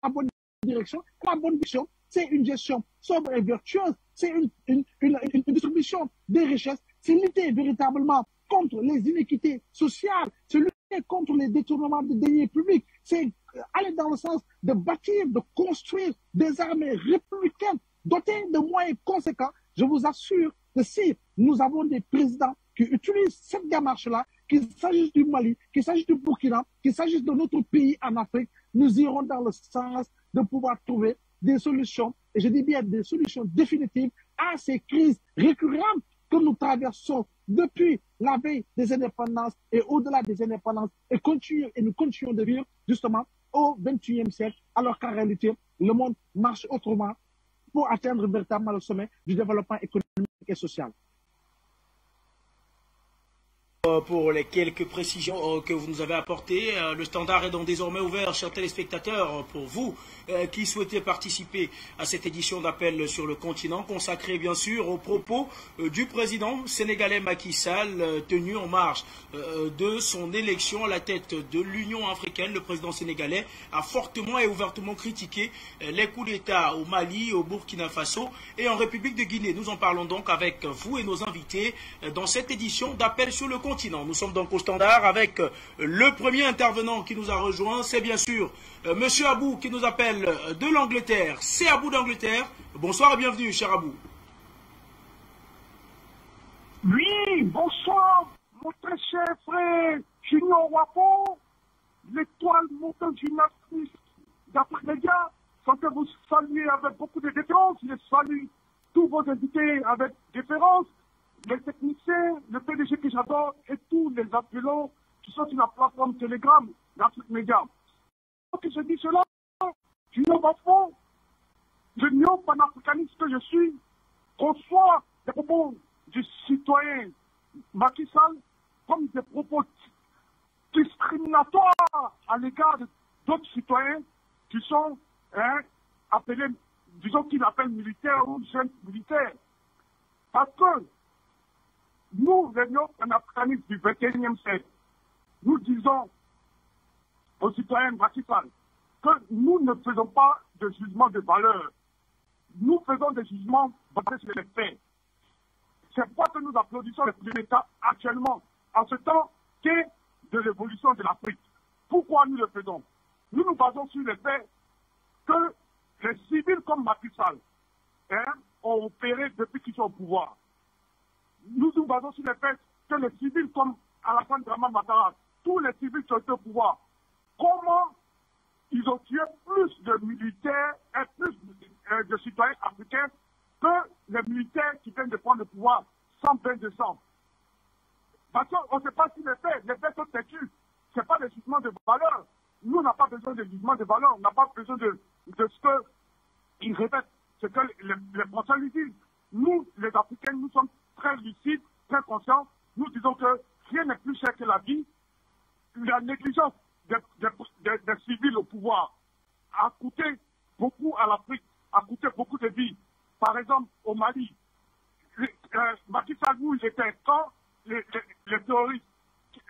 dans la bonne direction. La bonne direction, c'est une gestion sobre et vertueuse, c'est une distribution des richesses, c'est lutter véritablement contre les inéquités sociales, c'est lutter contre les détournements de deniers publics, c'est aller dans le sens de bâtir, de construire des armées républicaines dotées de moyens conséquents. Je vous assure que si nous avons des présidents qui utilisent cette démarche-là, qu'il s'agisse du Mali, qu'il s'agisse du Burkina, qu'il s'agisse de notre pays en Afrique, nous irons dans le sens de pouvoir trouver des solutions, et je dis bien des solutions définitives à ces crises récurrentes que nous traversons depuis la veille des indépendances et au-delà des indépendances, et nous continuons de vivre justement au XXIe siècle, alors qu'en réalité, le monde marche autrement pour atteindre véritablement le sommet du développement économique et social. pour les quelques précisions que vous nous avez apportées. Le standard est donc désormais ouvert, chers téléspectateurs, pour vous qui souhaitez participer à cette édition d'appel sur le continent, consacrée bien sûr aux propos du président sénégalais Macky Sall, tenu en marge de son élection à la tête de l'Union africaine. Le président sénégalais a fortement et ouvertement critiqué les coups d'État au Mali, au Burkina Faso et en République de Guinée. Nous en parlons donc avec vous et nos invités dans cette édition d'appel sur le continent. Nous sommes donc au standard avec le premier intervenant qui nous a rejoint. C'est bien sûr Monsieur Abou qui nous appelle de l'Angleterre. C'est Abou d'Angleterre. Bonsoir et bienvenue, cher Abou. Oui, bonsoir, mon très cher frère Junior Wapo, l'étoile montante gymnastique d'Afrique Média. Sans que vous saluez avec beaucoup de déférence, je salue tous vos invités avec déférence, les techniciens, le PDG que j'adore et tous les appelants qui sont sur la plateforme Telegram d'Afrique Média. Donc je dis cela, Junior Wapo, le néo-panafricaniste que je suis, conçoit des propos du citoyen Macky Sall comme des propos discriminatoires à l'égard d'autres citoyens qui sont appelés, disons qu'ils appellent militaires ou jeunes militaires. Parce que nous, les néo-panafricanistes du XXIe siècle, nous disons aux citoyens Macky Sall que nous ne faisons pas de jugement de valeur. Nous faisons des jugements basés sur les faits. C'est pourquoi que nous applaudissons les coups d'État actuellement, en ce temps qu'est de l'évolution de l'Afrique. Pourquoi nous le faisons? Nous nous basons sur le fait que les civils comme Macky Sall ont opéré depuis qu'ils sont au pouvoir. Nous nous basons sur le fait que les civils comme Alassane Dramane Ouattara, tous les civils qui ont été au pouvoir, comment ils ont tué plus de militaires et plus de citoyens africains que les militaires qui viennent de prendre le pouvoir sans peine de sang. Parce qu'on ne sait pas si les faits sont têtus. Ce n'est pas des jugements de valeur. Nous, on n'a pas besoin de jugements de valeur. On n'a pas besoin de ce qu'ils répètent, ce que les Français lui disent. Nous, les Africains, nous sommes très lucides, très conscients. Nous disons que rien n'est plus cher que la vie. La négligence des civils au pouvoir a coûté beaucoup à l'Afrique, a coûté beaucoup de vies. Par exemple, au Mali, Macky Sall, où il était quand les terroristes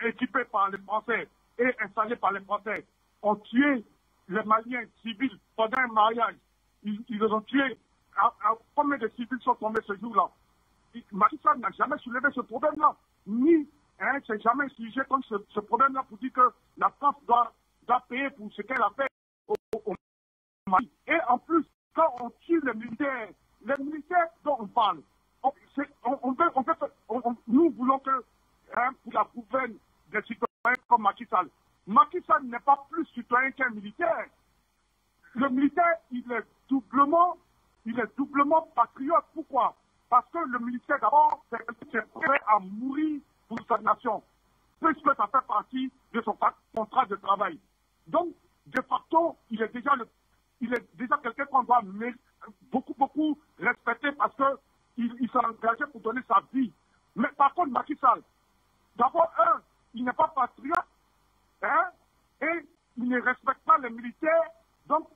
équipés par les Français et installés par les Français ont tué les Maliens civils pendant un mariage. Ils les ont tués. Combien de civils sont tombés ce jour-là? Macky Sall n'a jamais soulevé ce problème-là. Ni c'est jamais sujet comme ce problème-là pour dire que la France doit payer pour ce qu'elle a fait au Mali. Et en plus, quand on tue les militaires dont on parle, nous voulons que, pour la gouverne des citoyens comme Macky Sall n'est pas plus citoyen qu'un militaire. Le militaire, il est doublement patriote. Pourquoi? Parce que le militaire, d'abord, c'est prêt à mourir pour sa nation, puisque ça fait partie de son contrat de travail. Donc, de facto, il est déjà quelqu'un qu'on doit beaucoup respecter parce qu'il s'est engagé pour donner sa vie. Mais par contre, Macky Sall, d'abord, il n'est pas patriote, et il ne respecte pas les militaires, donc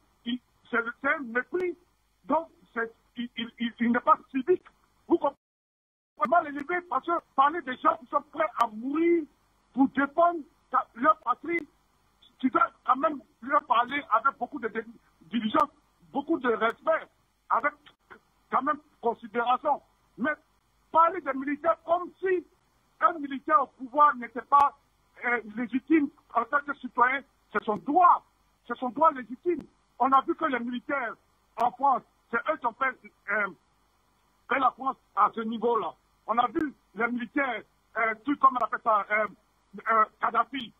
c'est un mépris, donc il n'est pas civique. Vous comprenez? Mal élevé parce que parler des gens qui sont prêts à mourir pour défendre leur patrie, tu dois quand même leur parler avec beaucoup de diligence, beaucoup de respect, avec quand même considération. Mais parler des militaires comme si un militaire au pouvoir n'était pas légitime en tant que citoyen, c'est son droit légitime. On a vu que les militaires en France, c'est eux qui ont fait la France à ce niveau-là. On a vu les militaires, tout comme on appelle ça, Kadhafi,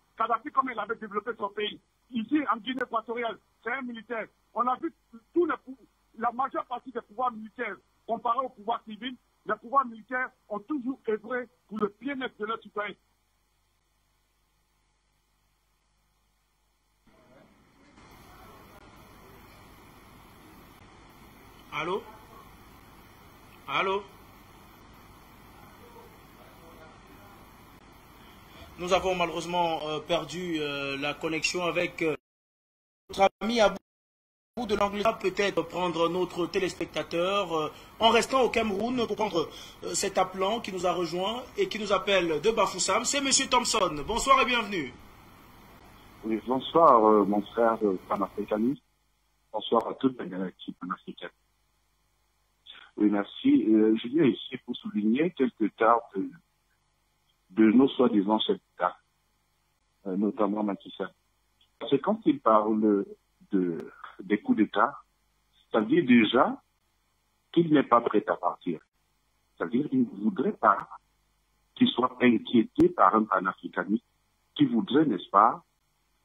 comme il avait développé son pays. Ici, en Guinée équatoriale, c'est un militaire. On a vu la majeure partie des pouvoirs militaires, comparé au pouvoir civil, les pouvoirs militaires ont toujours œuvré pour le bien-être de leurs citoyens. Allô? Allô? Nous avons malheureusement perdu la connexion avec notre ami à bout de l'Angleterre. Peut-être prendre notre téléspectateur en restant au Cameroun pour prendre cet appelant qui nous a rejoint et qui nous appelle de Bafoussam. C'est M. Thompson. Bonsoir et bienvenue. Oui, bonsoir mon frère panafricaniste. Bonsoir à toute la galaxie panafricaine. Oui, merci. Je viens ici pour souligner quelques cas de nos soi-disant chefs d'État, notamment Macky Sall. C'est quand il parle des coups d'État, ça veut dire déjà qu'il n'est pas prêt à partir. Ça veut dire qu'il ne voudrait pas qu'il soit inquiété par un panafricaniste qui voudrait, n'est-ce pas,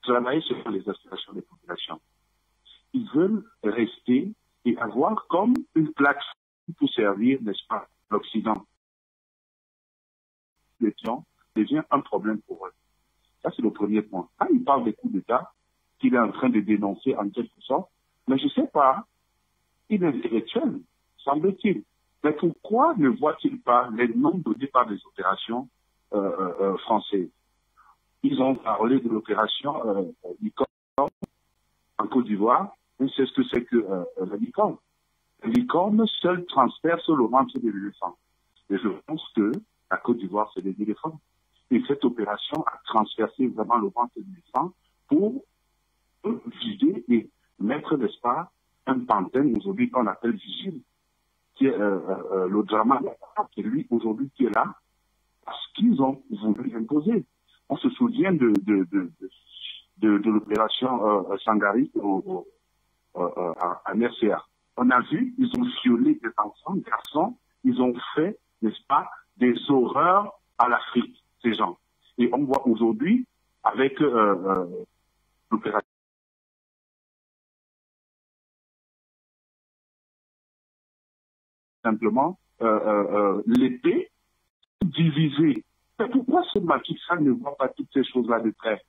travailler sur les aspirations des populations. Ils veulent rester et avoir comme une plateforme pour servir, n'est-ce pas, l'Occident. Le temps devient un problème pour eux. Ça, c'est le premier point. Quand il parle des coups d'État, qu'il est en train de dénoncer en quelque sorte, mais je ne sais pas, il est intellectuel, semble-t-il. Mais pourquoi ne voit-il pas les noms donnés par les opérations françaises? Ils ont parlé de l'opération Licorne en Côte d'Ivoire. On sait ce que c'est que la Licorne. La Licorne seul transperce le ventre de l'éléphant. Et je pense que la Côte d'Ivoire, c'est des éléphants. Et cette opération a transpercé vraiment le ventre de l'éléphant pour vider et mettre, n'est-ce pas, un pantin aujourd'hui qu'on appelle Vigile, qui est le drama, qui lui aujourd'hui qui est là, parce qu'ils ont voulu l'imposer. On se souvient de l'opération Sangari à RCA. On a vu, ils ont violé des enfants, des garçons, ils ont fait, n'est-ce pas, des horreurs à l'Afrique, ces gens. Et on voit aujourd'hui, avec l'opération, simplement, l'épée divisée. Mais pourquoi ce Macky Sall ne voit pas toutes ces choses-là de près?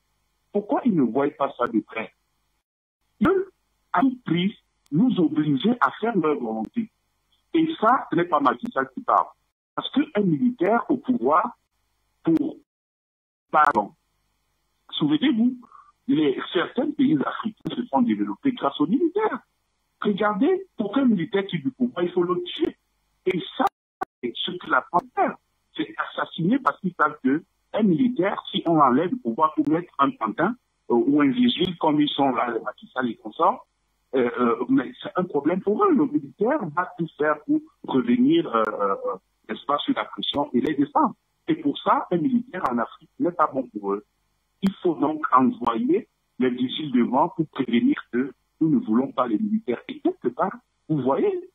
Pourquoi il ne voit pas ça de près? Ils veulent à tout prix nous obliger à faire leur volonté. Et ça, ce n'est pas Macky Sall qui parle. Parce qu'un militaire au pouvoir, souvenez-vous, certains pays africains se sont développés grâce aux militaires. Regardez, pour qu'un militaire qui est du pouvoir, il faut le tuer. Et ça, c'est ce que la France fait. C'est assassiner parce qu'ils savent qu'un militaire, si on enlève le pouvoir pour mettre un pantin ou un vigile, comme ils sont là, les Macky Sall et consorts, mais c'est un problème pour eux. Le militaire va tout faire pour revenir, n'est-ce pas, sur la pression et les descendre. Et pour ça, un militaire en Afrique n'est pas bon pour eux. Il faut donc envoyer les vigiles devant pour prévenir que nous ne voulons pas les militaires. Et quelque part, vous voyez,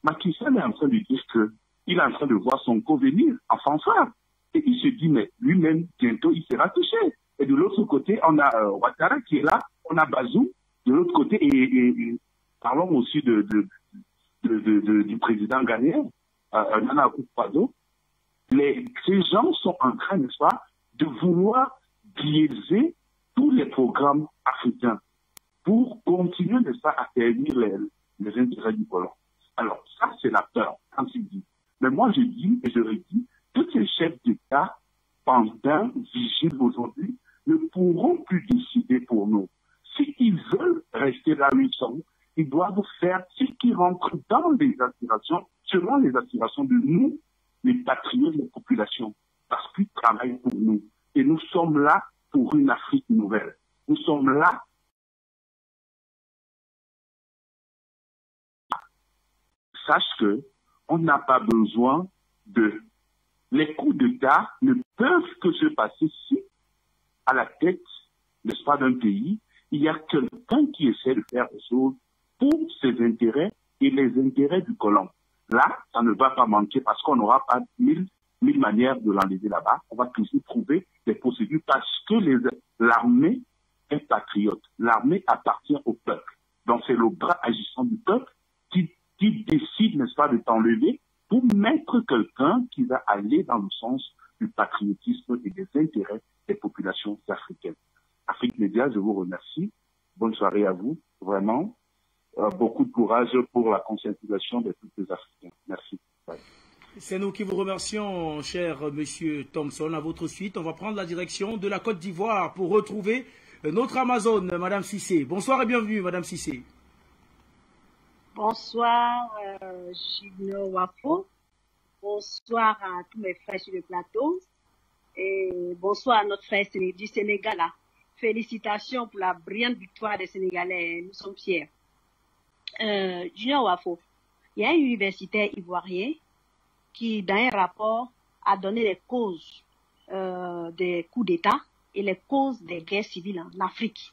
Macky Sall est en train de dire qu'il est en train de voir son co venir en fanfare. Et il se dit, mais lui-même, bientôt, il sera touché. Et de l'autre côté, on a Ouattara qui est là, on a Bazoum de l'autre côté, et parlons aussi du président ghanéen, Nana Akufo-Addo. Ces gens sont en train, n'est-ce pas, de vouloir biaiser tous les programmes africains pour continuer, n'est-ce pas, à servir les intérêts du colon. Alors, ça, c'est la peur, quand il dit. Mais moi, je dis, et je redis, tous ces chefs d'État, pendant, vigiles aujourd'hui, ne pourront plus décider pour nous. S'ils veulent rester là où ils sont, ils doivent faire ce qui rentre dans les aspirations, selon les aspirations de nous, les patriotes, les populations, parce qu'ils travaillent pour nous. Et nous sommes là pour une Afrique nouvelle. Nous sommes là. Sache que on n'a pas besoin de... Les coups d'État ne peuvent que se passer si, à la tête, n'est-ce pas, d'un pays, il y a quelqu'un qui essaie de faire des choses pour ses intérêts et les intérêts du colon. Là, ça ne va pas manquer parce qu'on n'aura pas mille manières de l'enlever là-bas. On va toujours trouver des procédures parce que l'armée est patriote. L'armée appartient au peuple. Donc c'est le bras agissant du peuple qui décide, n'est-ce pas, de t'enlever pour mettre quelqu'un qui va aller dans le sens du patriotisme et des intérêts des populations africaines. Afrique Média, je vous remercie. Bonne soirée à vous. Vraiment, beaucoup de courage pour la conscientisation de tous les Africains. Merci. Bye. C'est nous qui vous remercions, cher monsieur Thompson. À votre suite, on va prendre la direction de la Côte d'Ivoire pour retrouver notre Amazone, Madame Cissé. Bonsoir et bienvenue, Madame Cissé. Bonsoir, Junior Wafo. Bonsoir à tous mes frères sur le plateau. Et bonsoir à notre frère du Sénégal. Félicitations pour la brillante victoire des Sénégalais. Nous sommes fiers. Junior Wafo, il y a un universitaire ivoirien qui, dans un rapport, a donné les causes des coups d'État et les causes des guerres civiles en Afrique.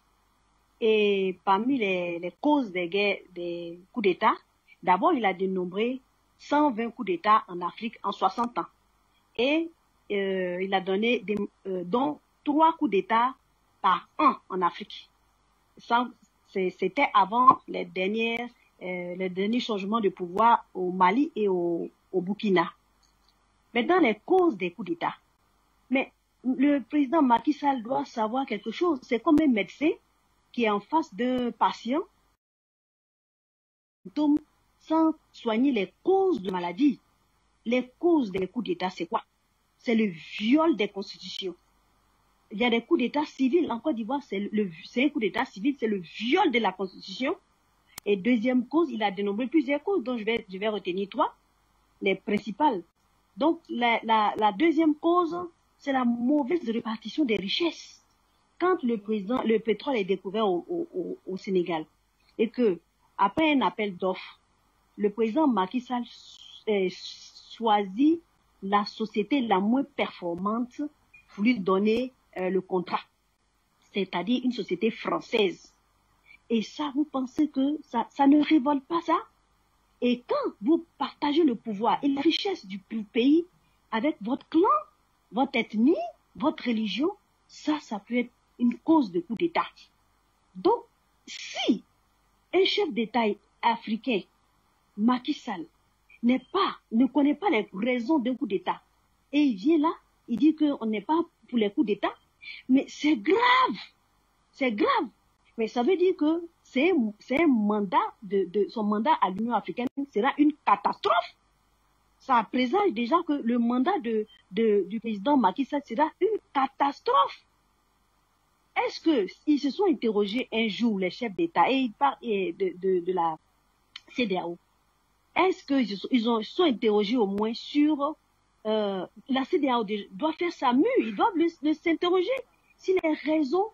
Et parmi les causes des coups d'État, d'abord, il a dénombré 120 coups d'État en Afrique en 60 ans. Et il a donné dont 3 coups d'État par an en Afrique. C'était avant les derniers changements de pouvoir au Mali et au Burkina. Maintenant, les causes des coups d'État. Mais le président Macky Sall doit savoir quelque chose. C'est comme un médecin qui est en face d'un patient sans soigner les causes de maladie. Les causes des coups d'État, c'est quoi? C'est le viol des constitutions. Il y a des coups d'État civils en Côte d'Ivoire, c'est un coup d'État civil, c'est le viol de la Constitution. Et deuxième cause, il a dénombré plusieurs causes, dont je vais retenir 3, les principales. Donc, la deuxième cause, c'est la mauvaise répartition des richesses. Quand le pétrole est découvert au Sénégal, et que, après un appel d'offres, le président Macky Sall choisit la société la moins performante pour lui donner le contrat, c'est-à-dire une société française. Et ça, vous pensez que ça ne révolte pas ça? Et quand vous partagez le pouvoir et les richesses du pays avec votre clan, votre ethnie, votre religion, ça peut être une cause de coup d'État. Donc, si un chef d'État africain, Macky Sall, ne connaît pas les raisons d'un coup d'État, et il vient là, il dit qu'on n'est pas pour les coups d'État, mais c'est grave. C'est grave. Mais ça veut dire que c'est un mandat son mandat à l'Union africaine sera une catastrophe. Ça présage déjà que le mandat du président Macky Sall sera une catastrophe. Est-ce qu'ils se sont interrogés un jour, les chefs d'État, et ils parlent de la CEDEAO? Est-ce qu'ils se sont interrogés au moins sur la CEDEAO doit faire sa mue, ils doivent s'interroger si les raisons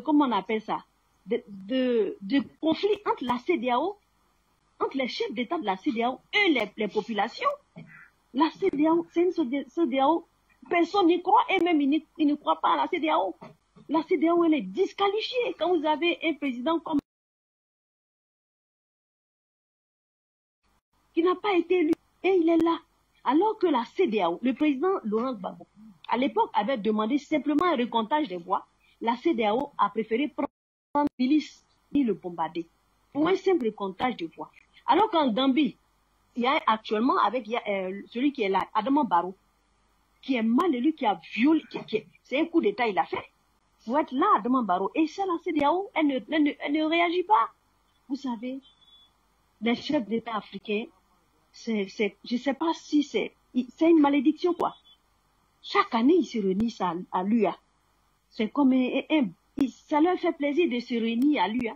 comment on appelle ça, de conflit entre la CEDEAO, entre les chefs d'État de la CEDEAO et les populations. La CEDEAO, c'est une CEDEAO, personne n'y croit, et même ils ne croient pas à la CEDEAO. La CEDEAO, elle est disqualifiée quand vous avez un président comme qui n'a pas été élu, et il est là. Alors que la CEDEAO, le président Laurent Gbagbo, à l'époque, avait demandé simplement un recomptage des voix, la CEDEAO a préféré prendre milice et le bombarder pour un simple comptage de voix. Alors qu'en Gambie, il y a actuellement celui qui est là, Adama Barrow, qui est mal élu, qui a violé, c'est un coup d'État il a fait. Pour être là, Adama Barrow, et ça, la CEDEAO, elle ne réagit pas. Vous savez, les chefs d'État africains, je ne sais pas si c'est une malédiction, quoi. Chaque année, ils se réunissent à l'UA. C'est comme ça leur fait plaisir de se réunir à l'UA.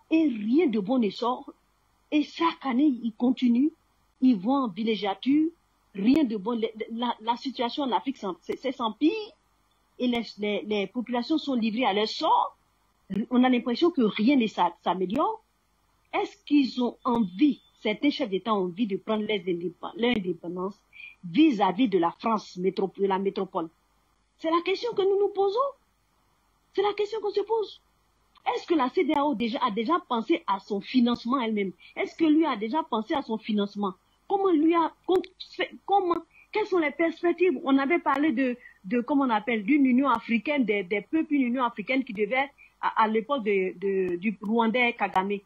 Et rien de bon ne sort. Et chaque année, ils continuent. Ils vont en villégiature. Rien de bon. La situation en Afrique s'empire. Et les populations sont livrées à leur sort. On a l'impression que rien ne s'améliore. Est-ce qu'ils ont envie, certains chefs d'État ont envie de prendre leur indépendance vis-à-vis de la France, de la métropole? C'est la question que nous nous posons. C'est la question qu'on se pose. Est-ce que la CEDEAO a déjà pensé à son financement elle-même? Est-ce que lui a déjà pensé à son financement? Quelles sont les perspectives? On avait parlé comment on appelle, d'une Union africaine, des peuples, une Union africaine qui devait, à l'époque du Rwandais Kagame.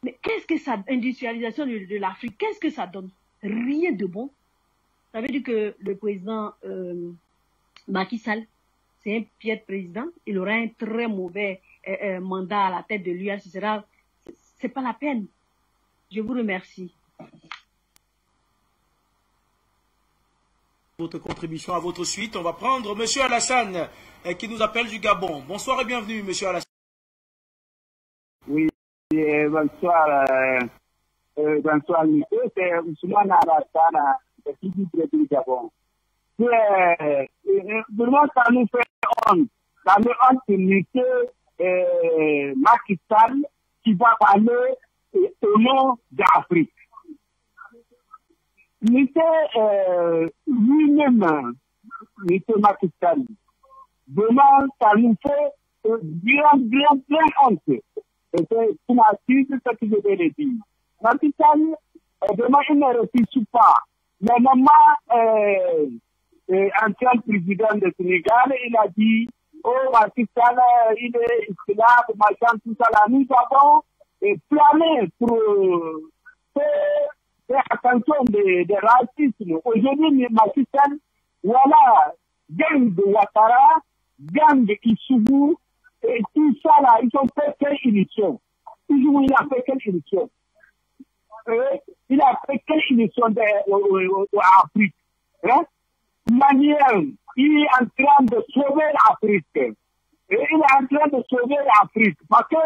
Mais qu'est-ce que ça, industrialisation de l'Afrique, qu'est-ce que ça donne? Rien de bon. Ça veut dire que le président Macky Sall, c'est un piètre président, il aura un très mauvais mandat à la tête de l'UA, c'est pas la peine. Je vous remercie. votre contribution à votre suite. On va prendre M. Alassane qui nous appelle du Gabon. Bonsoir et bienvenue, M. Alassane. Oui, bonsoir. Bonsoir, monsieur. C'est Ousmane Alassane, du Gabon. Vraiment, ça nous fait honte. Ça nous honte que monsieur Macky Sall qui va parler au nom d'Afrique. Monsieur lui-même, monsieur Macky Sall, vraiment, ça nous fait bien honte. Et c'est pour ma suite ce que je vais le dire. Macky Sall, vraiment, il ne réfléchit pas. Mais maman, ancien président du Sénégal, il a dit, oh, Macky Sall, il est là, machin, tout ça, là. Nous avons plané pour faire attention des racismes. Aujourd'hui, Macky Sall, voilà, gang de Ouattara, gang de Issougu, et tout ça là, ils ont fait quelle émission? Toujours, il a fait quelle émission? Il a fait quelle émission en Afrique? Hein? Manière, il est en train de sauver l'Afrique. Et il est en train de sauver l'Afrique. Parce que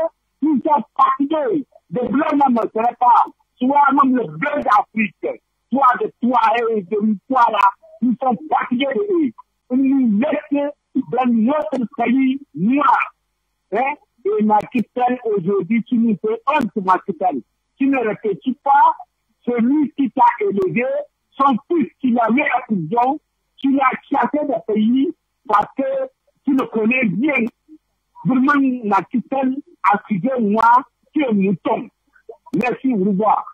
nous sommes fatigués de blanc même, ce n'est pas soit même le blanc d'Afrique, soit de toi et de toi là, nous sommes fatigués de eux. Ils nous laissent dans notre pays noir. Hein? Et Macky Sall aujourd'hui, tu nous fais honte, Macky Sall. Tu ne réfléchis pas, celui qui t'a élevé, son fils qui l'a mis à prison, tu l'as chassé des pays parce que tu le connais bien. Vraiment, Macky Sall, accusez-moi, tu es mouton. Merci, au revoir.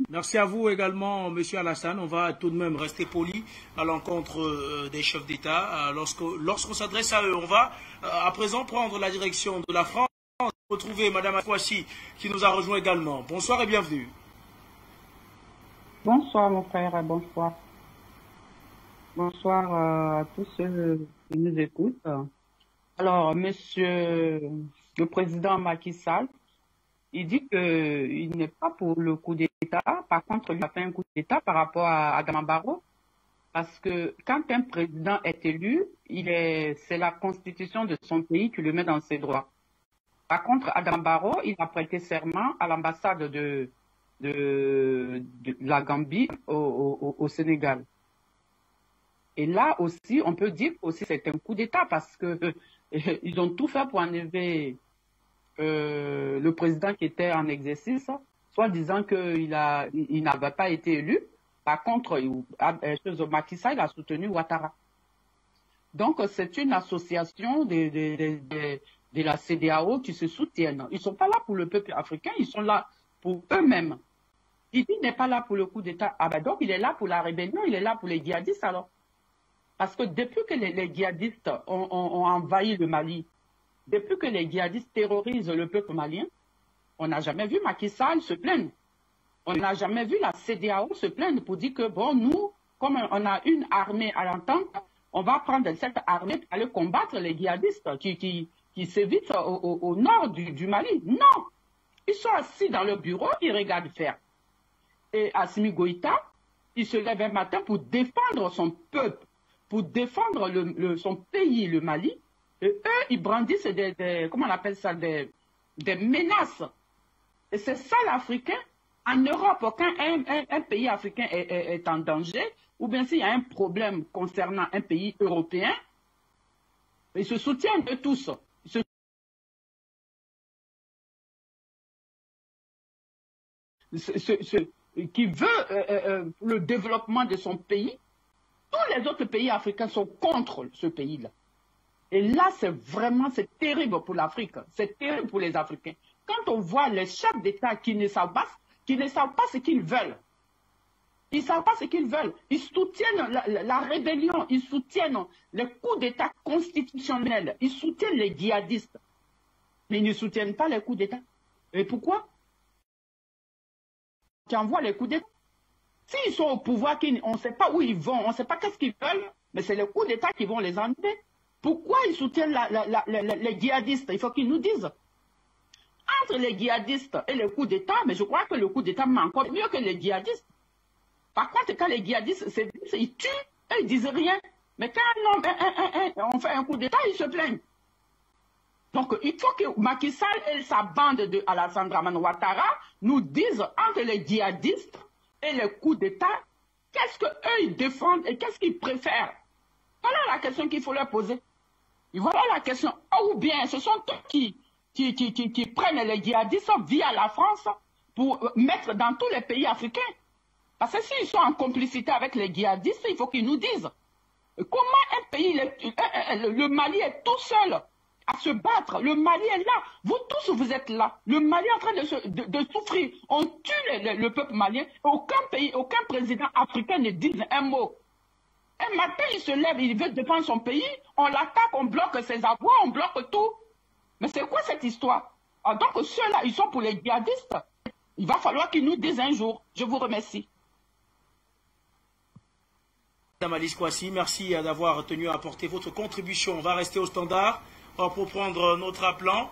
Merci à vous également, M. Alassane. On va tout de même rester poli à l'encontre des chefs d'État. Lorsqu'on s'adresse à eux, on va à présent prendre la direction de la France. Retrouver Mme Afouassi qui nous a rejoint également. Bonsoir et bienvenue. Bonsoir mon frère, bonsoir. Bonsoir à tous ceux qui nous écoutent. Alors, monsieur le président Macky Sall, il dit qu'il n'est pas pour le coup d'État. Par contre, il a fait un coup d'État par rapport à Adama Barrow. Parce que quand un président est élu, c'est la constitution de son pays qui le met dans ses droits. Par contre, Adama Barrow, il a prêté serment à l'ambassade de la Gambie au Sénégal. Et là aussi, on peut dire que c'est un coup d'État parce que ils ont tout fait pour enlever le président qui était en exercice, soit disant qu'il n'avait pas été élu. Par contre, Macky Sall a soutenu Ouattara. Donc, c'est une association de la CEDEAO qui se soutiennent. Ils ne sont pas là pour le peuple africain, ils sont là pour eux-mêmes. Il n'est pas là pour le coup d'État. Ah ben donc, il est là pour la rébellion, il est là pour les djihadistes alors. Parce que depuis que les djihadistes ont envahi le Mali, depuis que les djihadistes terrorisent le peuple malien, on n'a jamais vu Macky Sall se plaindre. On n'a jamais vu la CEDEAO se plaindre pour dire que, bon, nous, comme on a une armée à l'entente, on va prendre cette armée pour aller combattre les djihadistes qui s'évitent au nord du Mali. Non! Ils sont assis dans leur bureau, ils regardent faire. Et Assimi Goïta, il se lève un matin pour défendre son peuple, pour défendre son pays, le Mali. Et eux, ils brandissent comment on appelle ça, des menaces. Et c'est ça l'Africain. En Europe, quand un pays africain est en danger, ou bien s'il y a un problème concernant un pays européen, ils se soutiennent de tous. Qui veut le développement de son pays, tous les autres pays africains sont contre ce pays-là. Et là, c'est terrible pour l'Afrique, c'est terrible pour les Africains. Quand on voit les chefs d'État qui ne savent pas ce qu'ils veulent, ils ne savent pas ce qu'ils veulent, ils soutiennent la rébellion, ils soutiennent les coups d'État constitutionnels, ils soutiennent les djihadistes, mais ils ne soutiennent pas les coups d'État. Et pourquoi? Qui envoient les coups d'État. S'ils sont au pouvoir, on ne sait pas où ils vont, on ne sait pas qu'est-ce qu'ils veulent, mais c'est les coups d'État qui vont les enlever. Pourquoi ils soutiennent les djihadistes? Il faut qu'ils nous disent. Entre les djihadistes et les coups d'État, mais je crois que le coup d'État met encore mieux que les djihadistes. Par contre, quand les djihadistes se disent, ils tuent, eux, ils disent rien. Mais quand on fait un coup d'État, ils se plaignent. Donc, il faut que Macky Sall et sa bande de Alassane Dramane Ouattara nous disent entre les djihadistes et les coups d'État, qu'est-ce qu'eux ils défendent et qu'est-ce qu'ils préfèrent. Voilà la question qu'il faut leur poser. Et voilà la question. Ou bien, ce sont eux qui prennent les djihadistes via la France pour mettre dans tous les pays africains. Parce que s'ils sont en complicité avec les djihadistes, il faut qu'ils nous disent comment un pays, le Mali est tout seul à se battre. Le Mali est là. Vous tous, vous êtes là. Le Mali est en train de souffrir. On tue le peuple malien. Aucun président africain ne dit un mot. Un matin, il se lève, il veut défendre son pays. On l'attaque, on bloque ses avoirs, on bloque tout. Mais c'est quoi cette histoire? Donc ceux-là, ils sont pour les djihadistes. Il va falloir qu'ils nous disent un jour. Je vous remercie. Madame Alice Kouassi, merci d'avoir tenu à apporter votre contribution. On va rester au standard pour prendre notre appelant.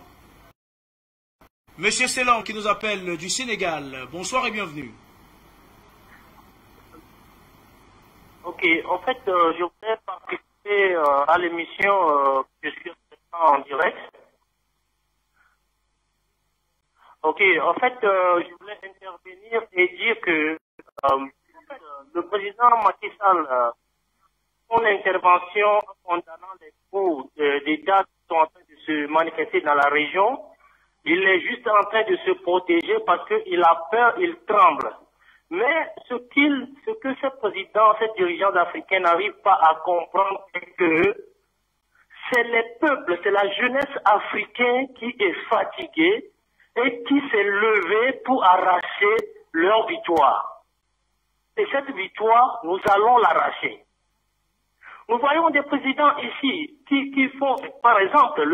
Monsieur Ceylan qui nous appelle du Sénégal. Bonsoir et bienvenue. Ok, en fait, je voudrais participer à l'émission que je suis en direct. Ok, en fait, je voulais intervenir et dire que le président Macky Sall, son intervention en condamnant les coups d'État qui sont en train de se manifester dans la région, il est juste en train de se protéger parce qu'il a peur, il tremble. Mais ce que ce président, ces dirigeants africains n'arrivent pas à comprendre, c'est que c'est les peuples, c'est la jeunesse africaine qui est fatiguée et qui s'est levée pour arracher leur victoire. Et cette victoire, nous allons l'arracher. Nous voyons des présidents ici qui font, par exemple,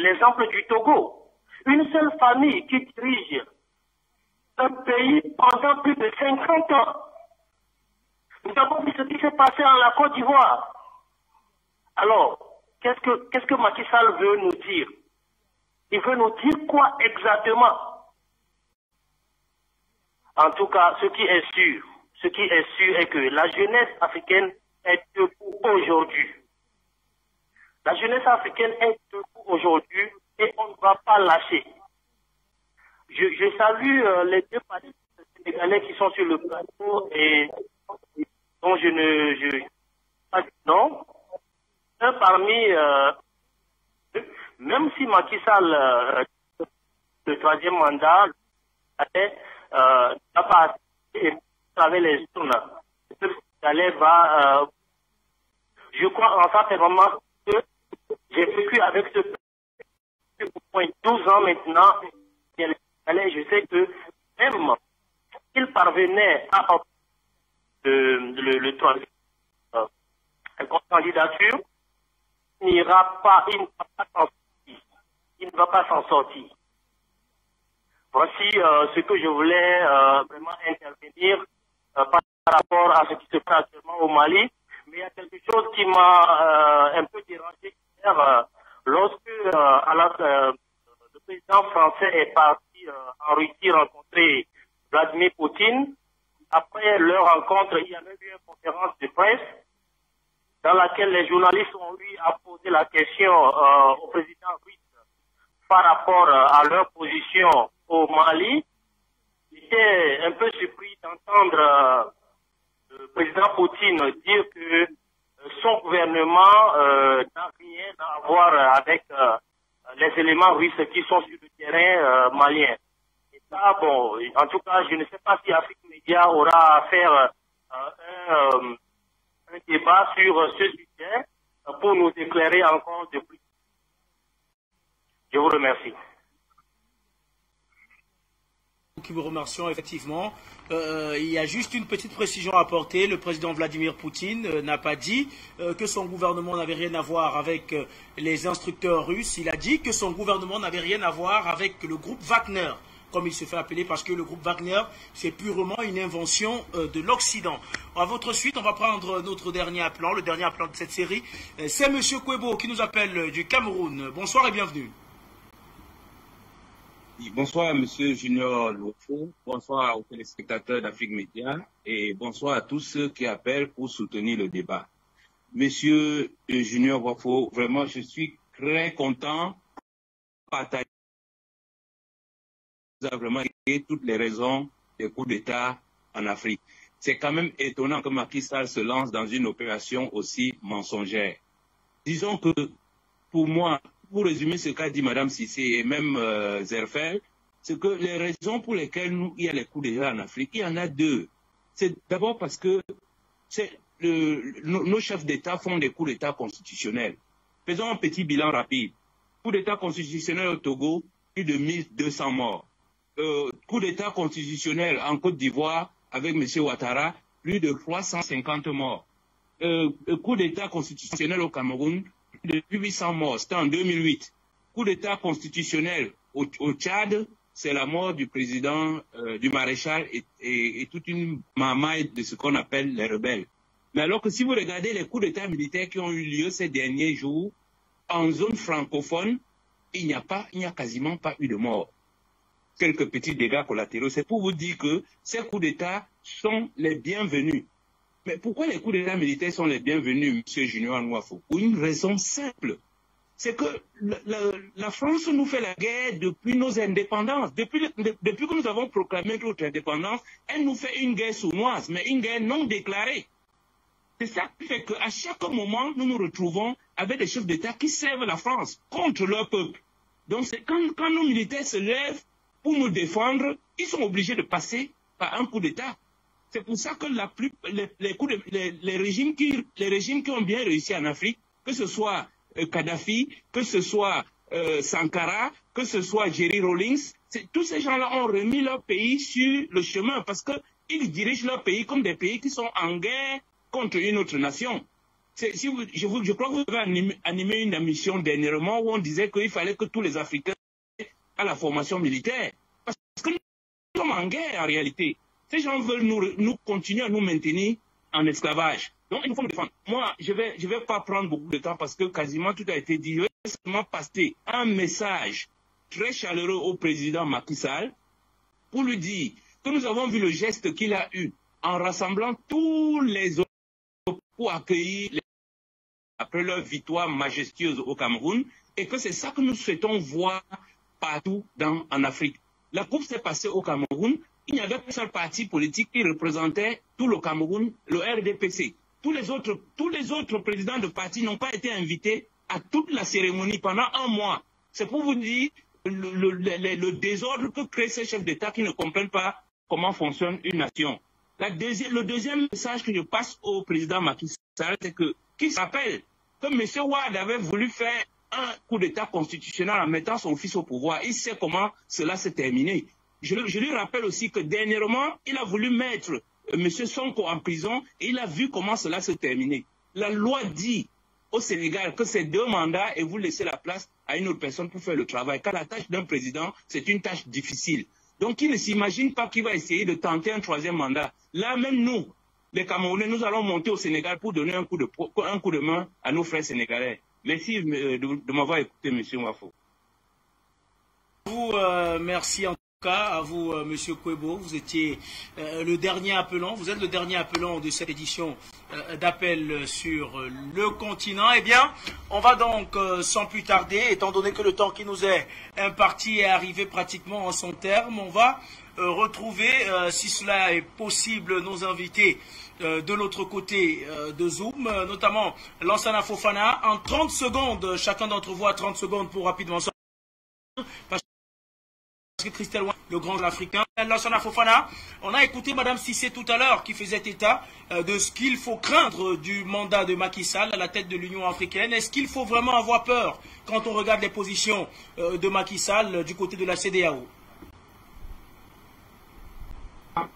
l'exemple du Togo. Une seule famille qui dirige un pays pendant plus de 50 ans. Nous avons vu ce qui s'est passé en la Côte d'Ivoire. Alors, qu'est-ce que Macky Sall veut nous dire? Il veut nous dire quoi exactement? En tout cas, ce qui est sûr est que la jeunesse africaine est debout aujourd'hui. La jeunesse africaine est debout aujourd'hui et on ne va pas lâcher. Je salue les deux partis sénégalais qui sont sur le plateau et dont je ne pas du nom. Un parmi même si Macky Sall le troisième mandat n'a pas avec les zones, le Sénégalais va je crois en ça vraiment que j'ai vécu avec ce point 12 ans maintenant. Je sais que même s'il parvenait à le troisième candidature, il ne va pas s'en sortir. Voici ce que je voulais vraiment intervenir par rapport à ce qui se passe actuellement au Mali. Mais il y a quelque chose qui m'a un peu dérangé hier lorsque le président français est parti en Russie rencontrer Vladimir Poutine. Après leur rencontre, il y avait eu une conférence de presse dans laquelle les journalistes ont eu à poser la question au président russe par rapport à leur position au Mali. J'étais un peu surpris d'entendre le président Poutine dire que son gouvernement n'a rien à voir avec les éléments russes qui sont sur le terrain malien. Et ça, bon, en tout cas, je ne sais pas si Afrique Média aura à faire un débat sur ce sujet pour nous éclairer encore de plus. Je vous remercie. Nous vous remercions effectivement. Il y a juste une petite précision à apporter. Le président Vladimir Poutine n'a pas dit que son gouvernement n'avait rien à voir avec les instructeurs russes. Il a dit que son gouvernement n'avait rien à voir avec le groupe Wagner, comme il se fait appeler, parce que le groupe Wagner, c'est purement une invention de l'Occident. À votre suite, on va prendre notre dernier appelant, le dernier appelant de cette série. C'est M. Kwebo qui nous appelle du Cameroun. Bonsoir et bienvenue. Bonsoir, Monsieur Junior Lofo. Bonsoir aux téléspectateurs d'Afrique Média et bonsoir à tous ceux qui appellent pour soutenir le débat. Monsieur Junior Lofo, vraiment, je suis très content de partager vraiment toutes les raisons des coups d'État en Afrique. C'est quand même étonnant que Macky Sall se lance dans une opération aussi mensongère. Disons que, pour moi, pour résumer ce qu'a dit Mme Cissé et même Zerfel, c'est que les raisons pour lesquelles il y a les coups d'État en Afrique, il y en a deux. C'est d'abord parce que nos chefs d'État font des coups d'État constitutionnels. Faisons un petit bilan rapide. Coup d'État constitutionnel au Togo, plus de 1200 morts. Coup d'État constitutionnel en Côte d'Ivoire avec M. Ouattara, plus de 350 morts. Coup d'État constitutionnel au Cameroun, de 800 morts, c'était en 2008. Coup d'État constitutionnel au Tchad, c'est la mort du président, du maréchal et toute une marmaille de ce qu'on appelle les rebelles. Mais alors que si vous regardez les coups d'État militaires qui ont eu lieu ces derniers jours, en zone francophone, il n'y a quasiment pas eu de mort. Quelques petits dégâts collatéraux. C'est pour vous dire que ces coups d'État sont les bienvenus. Mais pourquoi les coups d'État militaires sont les bienvenus, M. Junior Nwafo? Pour une raison simple. C'est que la France nous fait la guerre depuis nos indépendances. Depuis que nous avons proclamé notre indépendance, elle nous fait une guerre sournoise, mais une guerre non déclarée. C'est ça qui fait qu'à chaque moment, nous nous retrouvons avec des chefs d'État qui servent la France contre leur peuple. Donc quand nos militaires se lèvent pour nous défendre, ils sont obligés de passer par un coup d'État. C'est pour ça que les régimes qui ont bien réussi en Afrique, que ce soit Kadhafi, que ce soit Sankara, que ce soit Jerry Rawlings, tous ces gens-là ont remis leur pays sur le chemin parce qu'ils dirigent leur pays comme des pays qui sont en guerre contre une autre nation. Je crois que vous avez animé une émission dernièrement où on disait qu'il fallait que tous les Africains aient la formation militaire. Parce que nous sommes en guerre en réalité. Ces gens veulent nous continuer à nous maintenir en esclavage. Donc, il faut nous défendre. Moi, je vais pas prendre beaucoup de temps parce que quasiment tout a été dit. Je vais seulement passer un message très chaleureux au président Macky Sall pour lui dire que nous avons vu le geste qu'il a eu en rassemblant tous les autres pour accueillir après leur victoire majestueuse au Cameroun et que c'est ça que nous souhaitons voir partout en Afrique. La coupe s'est passée au Cameroun. Il n'y avait qu'un seul parti politique qui représentait tout le Cameroun, le RDPC. Tous les autres présidents de partis n'ont pas été invités à toute la cérémonie pendant un mois. C'est pour vous dire le désordre que créent ces chefs d'État qui ne comprennent pas comment fonctionne une nation. Le deuxième message que je passe au président Macky Sall, c'est qu'il se rappelle que M. Wade avait voulu faire un coup d'État constitutionnel en mettant son fils au pouvoir. Il sait comment cela s'est terminé. Je lui rappelle aussi que dernièrement, il a voulu mettre M. Sonko en prison et il a vu comment cela s'est terminé. La loi dit au Sénégal que c'est 2 mandats et vous laissez la place à une autre personne pour faire le travail. Car la tâche d'un président, c'est une tâche difficile. Donc il ne s'imagine pas qu'il va essayer de tenter un 3e mandat. Là même nous, les Camerounais, nous allons monter au Sénégal pour donner un coup de main à nos frères sénégalais. Merci de m'avoir écouté, M. Nwafo. Merci en tout cas à vous, M. Kouebo. Vous étiez le dernier appelant. Vous êtes le dernier appelant de cette édition d'appel sur le continent. Eh bien, on va donc, sans plus tarder, étant donné que le temps qui nous est imparti est arrivé pratiquement en son terme, on va retrouver, si cela est possible, nos invités de l'autre côté de Zoom, notamment Lansana Fofana. En 30 secondes, chacun d'entre vous a 30 secondes pour rapidement sortir. Parce que Christelle, le grand africain, Lansana Fofana, on a écouté Mme Cissé tout à l'heure qui faisait état de ce qu'il faut craindre du mandat de Macky Sall à la tête de l'Union africaine. Est-ce qu'il faut vraiment avoir peur quand on regarde les positions de Macky Sall du côté de la CEDEAO?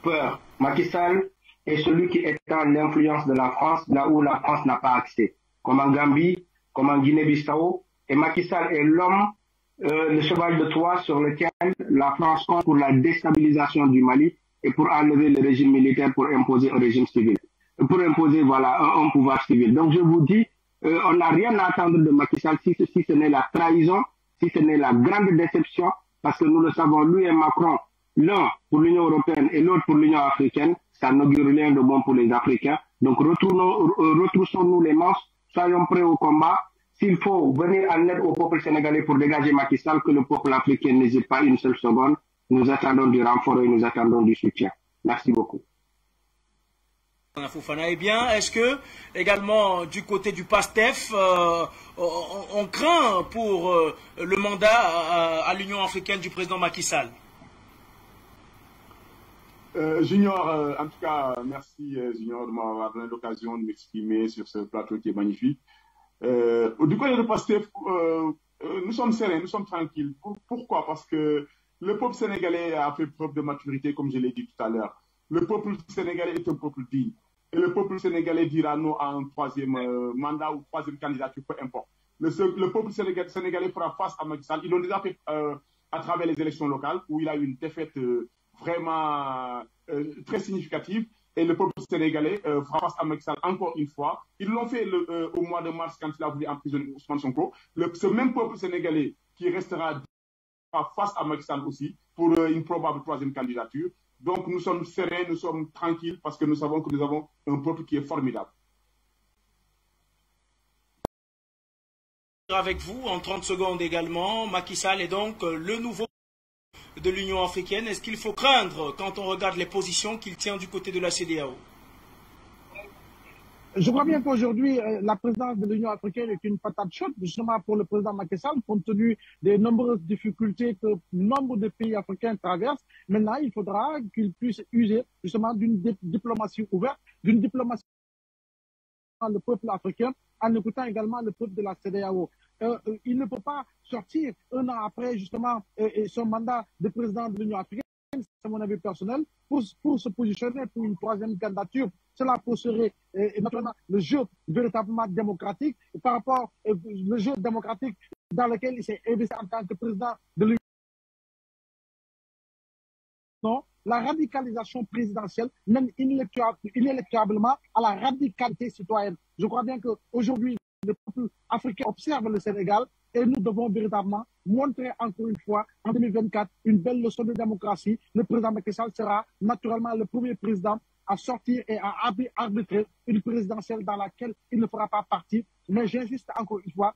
Peur. Macky Sall est celui qui étend l'influence de la France là où la France n'a pas accès, comme en Gambie, comme en Guinée-Bissau. Et Macky Sall est l'homme, le cheval de Troie sur lequel la France compte pour la déstabilisation du Mali et pour enlever le régime militaire pour imposer un régime civil, pour imposer un pouvoir civil. Donc je vous dis, on n'a rien à attendre de Macky Sall si ce n'est la trahison, si ce n'est la grande déception parce que nous le savons, lui et Macron, l'un pour l'Union européenne et l'autre pour l'Union africaine, ça n'augure rien de bon pour les Africains. Donc retroussons-nous les manches, soyons prêts au combat. S'il faut venir en aide au peuple sénégalais pour dégager Macky Sall, que le peuple africain n'hésite pas une seule seconde. Nous attendons du renfort et nous attendons du soutien. Merci beaucoup. Fofana, eh bien, est-ce que également du côté du PASTEF, on craint pour le mandat à l'Union africaine du président Macky Sall? Junior, en tout cas, merci Junior de m'avoir donné l'occasion de m'exprimer sur ce plateau qui est magnifique. Du côté de PASTEF, nous sommes sereins, nous sommes tranquilles. Pourquoi? Parce que le peuple sénégalais a fait preuve de maturité, comme je l'ai dit tout à l'heure. Le peuple sénégalais est un peuple digne. Et le peuple sénégalais dira non à un troisième mandat ou troisième candidature, peu importe. Le peuple sénégalais fera face à Macky Sall. Ils l'ont déjà fait à travers les élections locales, où il a eu une défaite vraiment très significative. Et le peuple sénégalais fera face à Macky Sall encore une fois. Ils l'ont fait au mois de mars quand il a voulu emprisonner Ousmane Sonko. Ce même peuple sénégalais qui restera face à Macky Sall aussi pour une probable troisième candidature. Donc nous sommes sereins, nous sommes tranquilles parce que nous savons que nous avons un peuple qui est formidable. Avec vous, en 30 secondes également, Macky Sall est donc le nouveau de l'Union africaine. Est-ce qu'il faut craindre quand on regarde les positions qu'il tient du côté de la CEDEAO? Je crois bien qu'aujourd'hui, la présidence de l'Union africaine est une patate chaude, justement pour le président Macky Sall, compte tenu des nombreuses difficultés que nombre de pays africains traversent. Maintenant, il faudra qu'il puisse user justement d'une diplomatie ouverte, d'une diplomatie le peuple africain, en écoutant également le peuple de la CEDEAO. Il ne peut pas sortir un an après justement son mandat de président de l'Union africaine, c'est mon avis personnel, pour se positionner pour une troisième candidature. Cela pousserait naturellement le jeu véritablement démocratique par rapport au jeu démocratique dans lequel il s'est investi en tant que président de l'Union. Non, la radicalisation présidentielle mène inéluctablement à la radicalité citoyenne. Je crois bien qu'aujourd'hui, le peuple africain observe le Sénégal et nous devons véritablement montrer encore une fois, en 2024, une belle leçon de démocratie. Le président Macky Sall sera naturellement le premier président à sortir et à arbitrer une présidentielle dans laquelle il ne fera pas partie. Mais j'insiste encore une fois,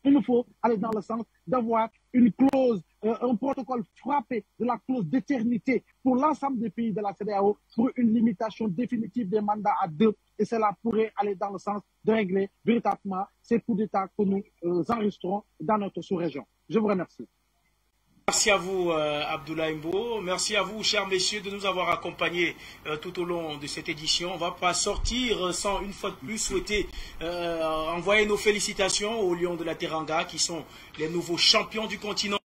il nous faut aller dans le sens d'avoir une clause, un protocole frappé de la clause d'éternité pour l'ensemble des pays de la CEDEAO pour une limitation définitive des mandats à 2. Et cela pourrait aller dans le sens de régler véritablement ces coups d'État que nous enregistrons dans notre sous-région. Je vous remercie. Merci à vous, Abdoulaye Mbo. Merci à vous, chers messieurs, de nous avoir accompagnés tout au long de cette édition. On ne va pas sortir sans, une fois de plus, souhaiter envoyer nos félicitations aux Lions de la Teranga, qui sont les nouveaux champions du continent.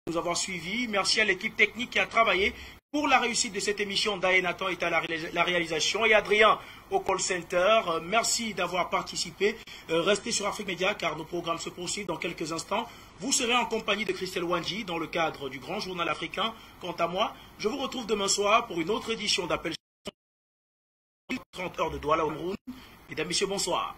Nous avoir suivis. Merci à l'équipe technique qui a travaillé pour la réussite de cette émission. Daé Nathan est à la réalisation et Adrien au call center. Merci d'avoir participé. Restez sur Afrique Média car nos programmes se poursuivent dans quelques instants. Vous serez en compagnie de Christelle Wanji dans le cadre du Grand Journal africain. Quant à moi, je vous retrouve demain soir pour une autre édition d'Appel 30 heures de Douala au Cameroun. Mesdames, Messieurs, bonsoir.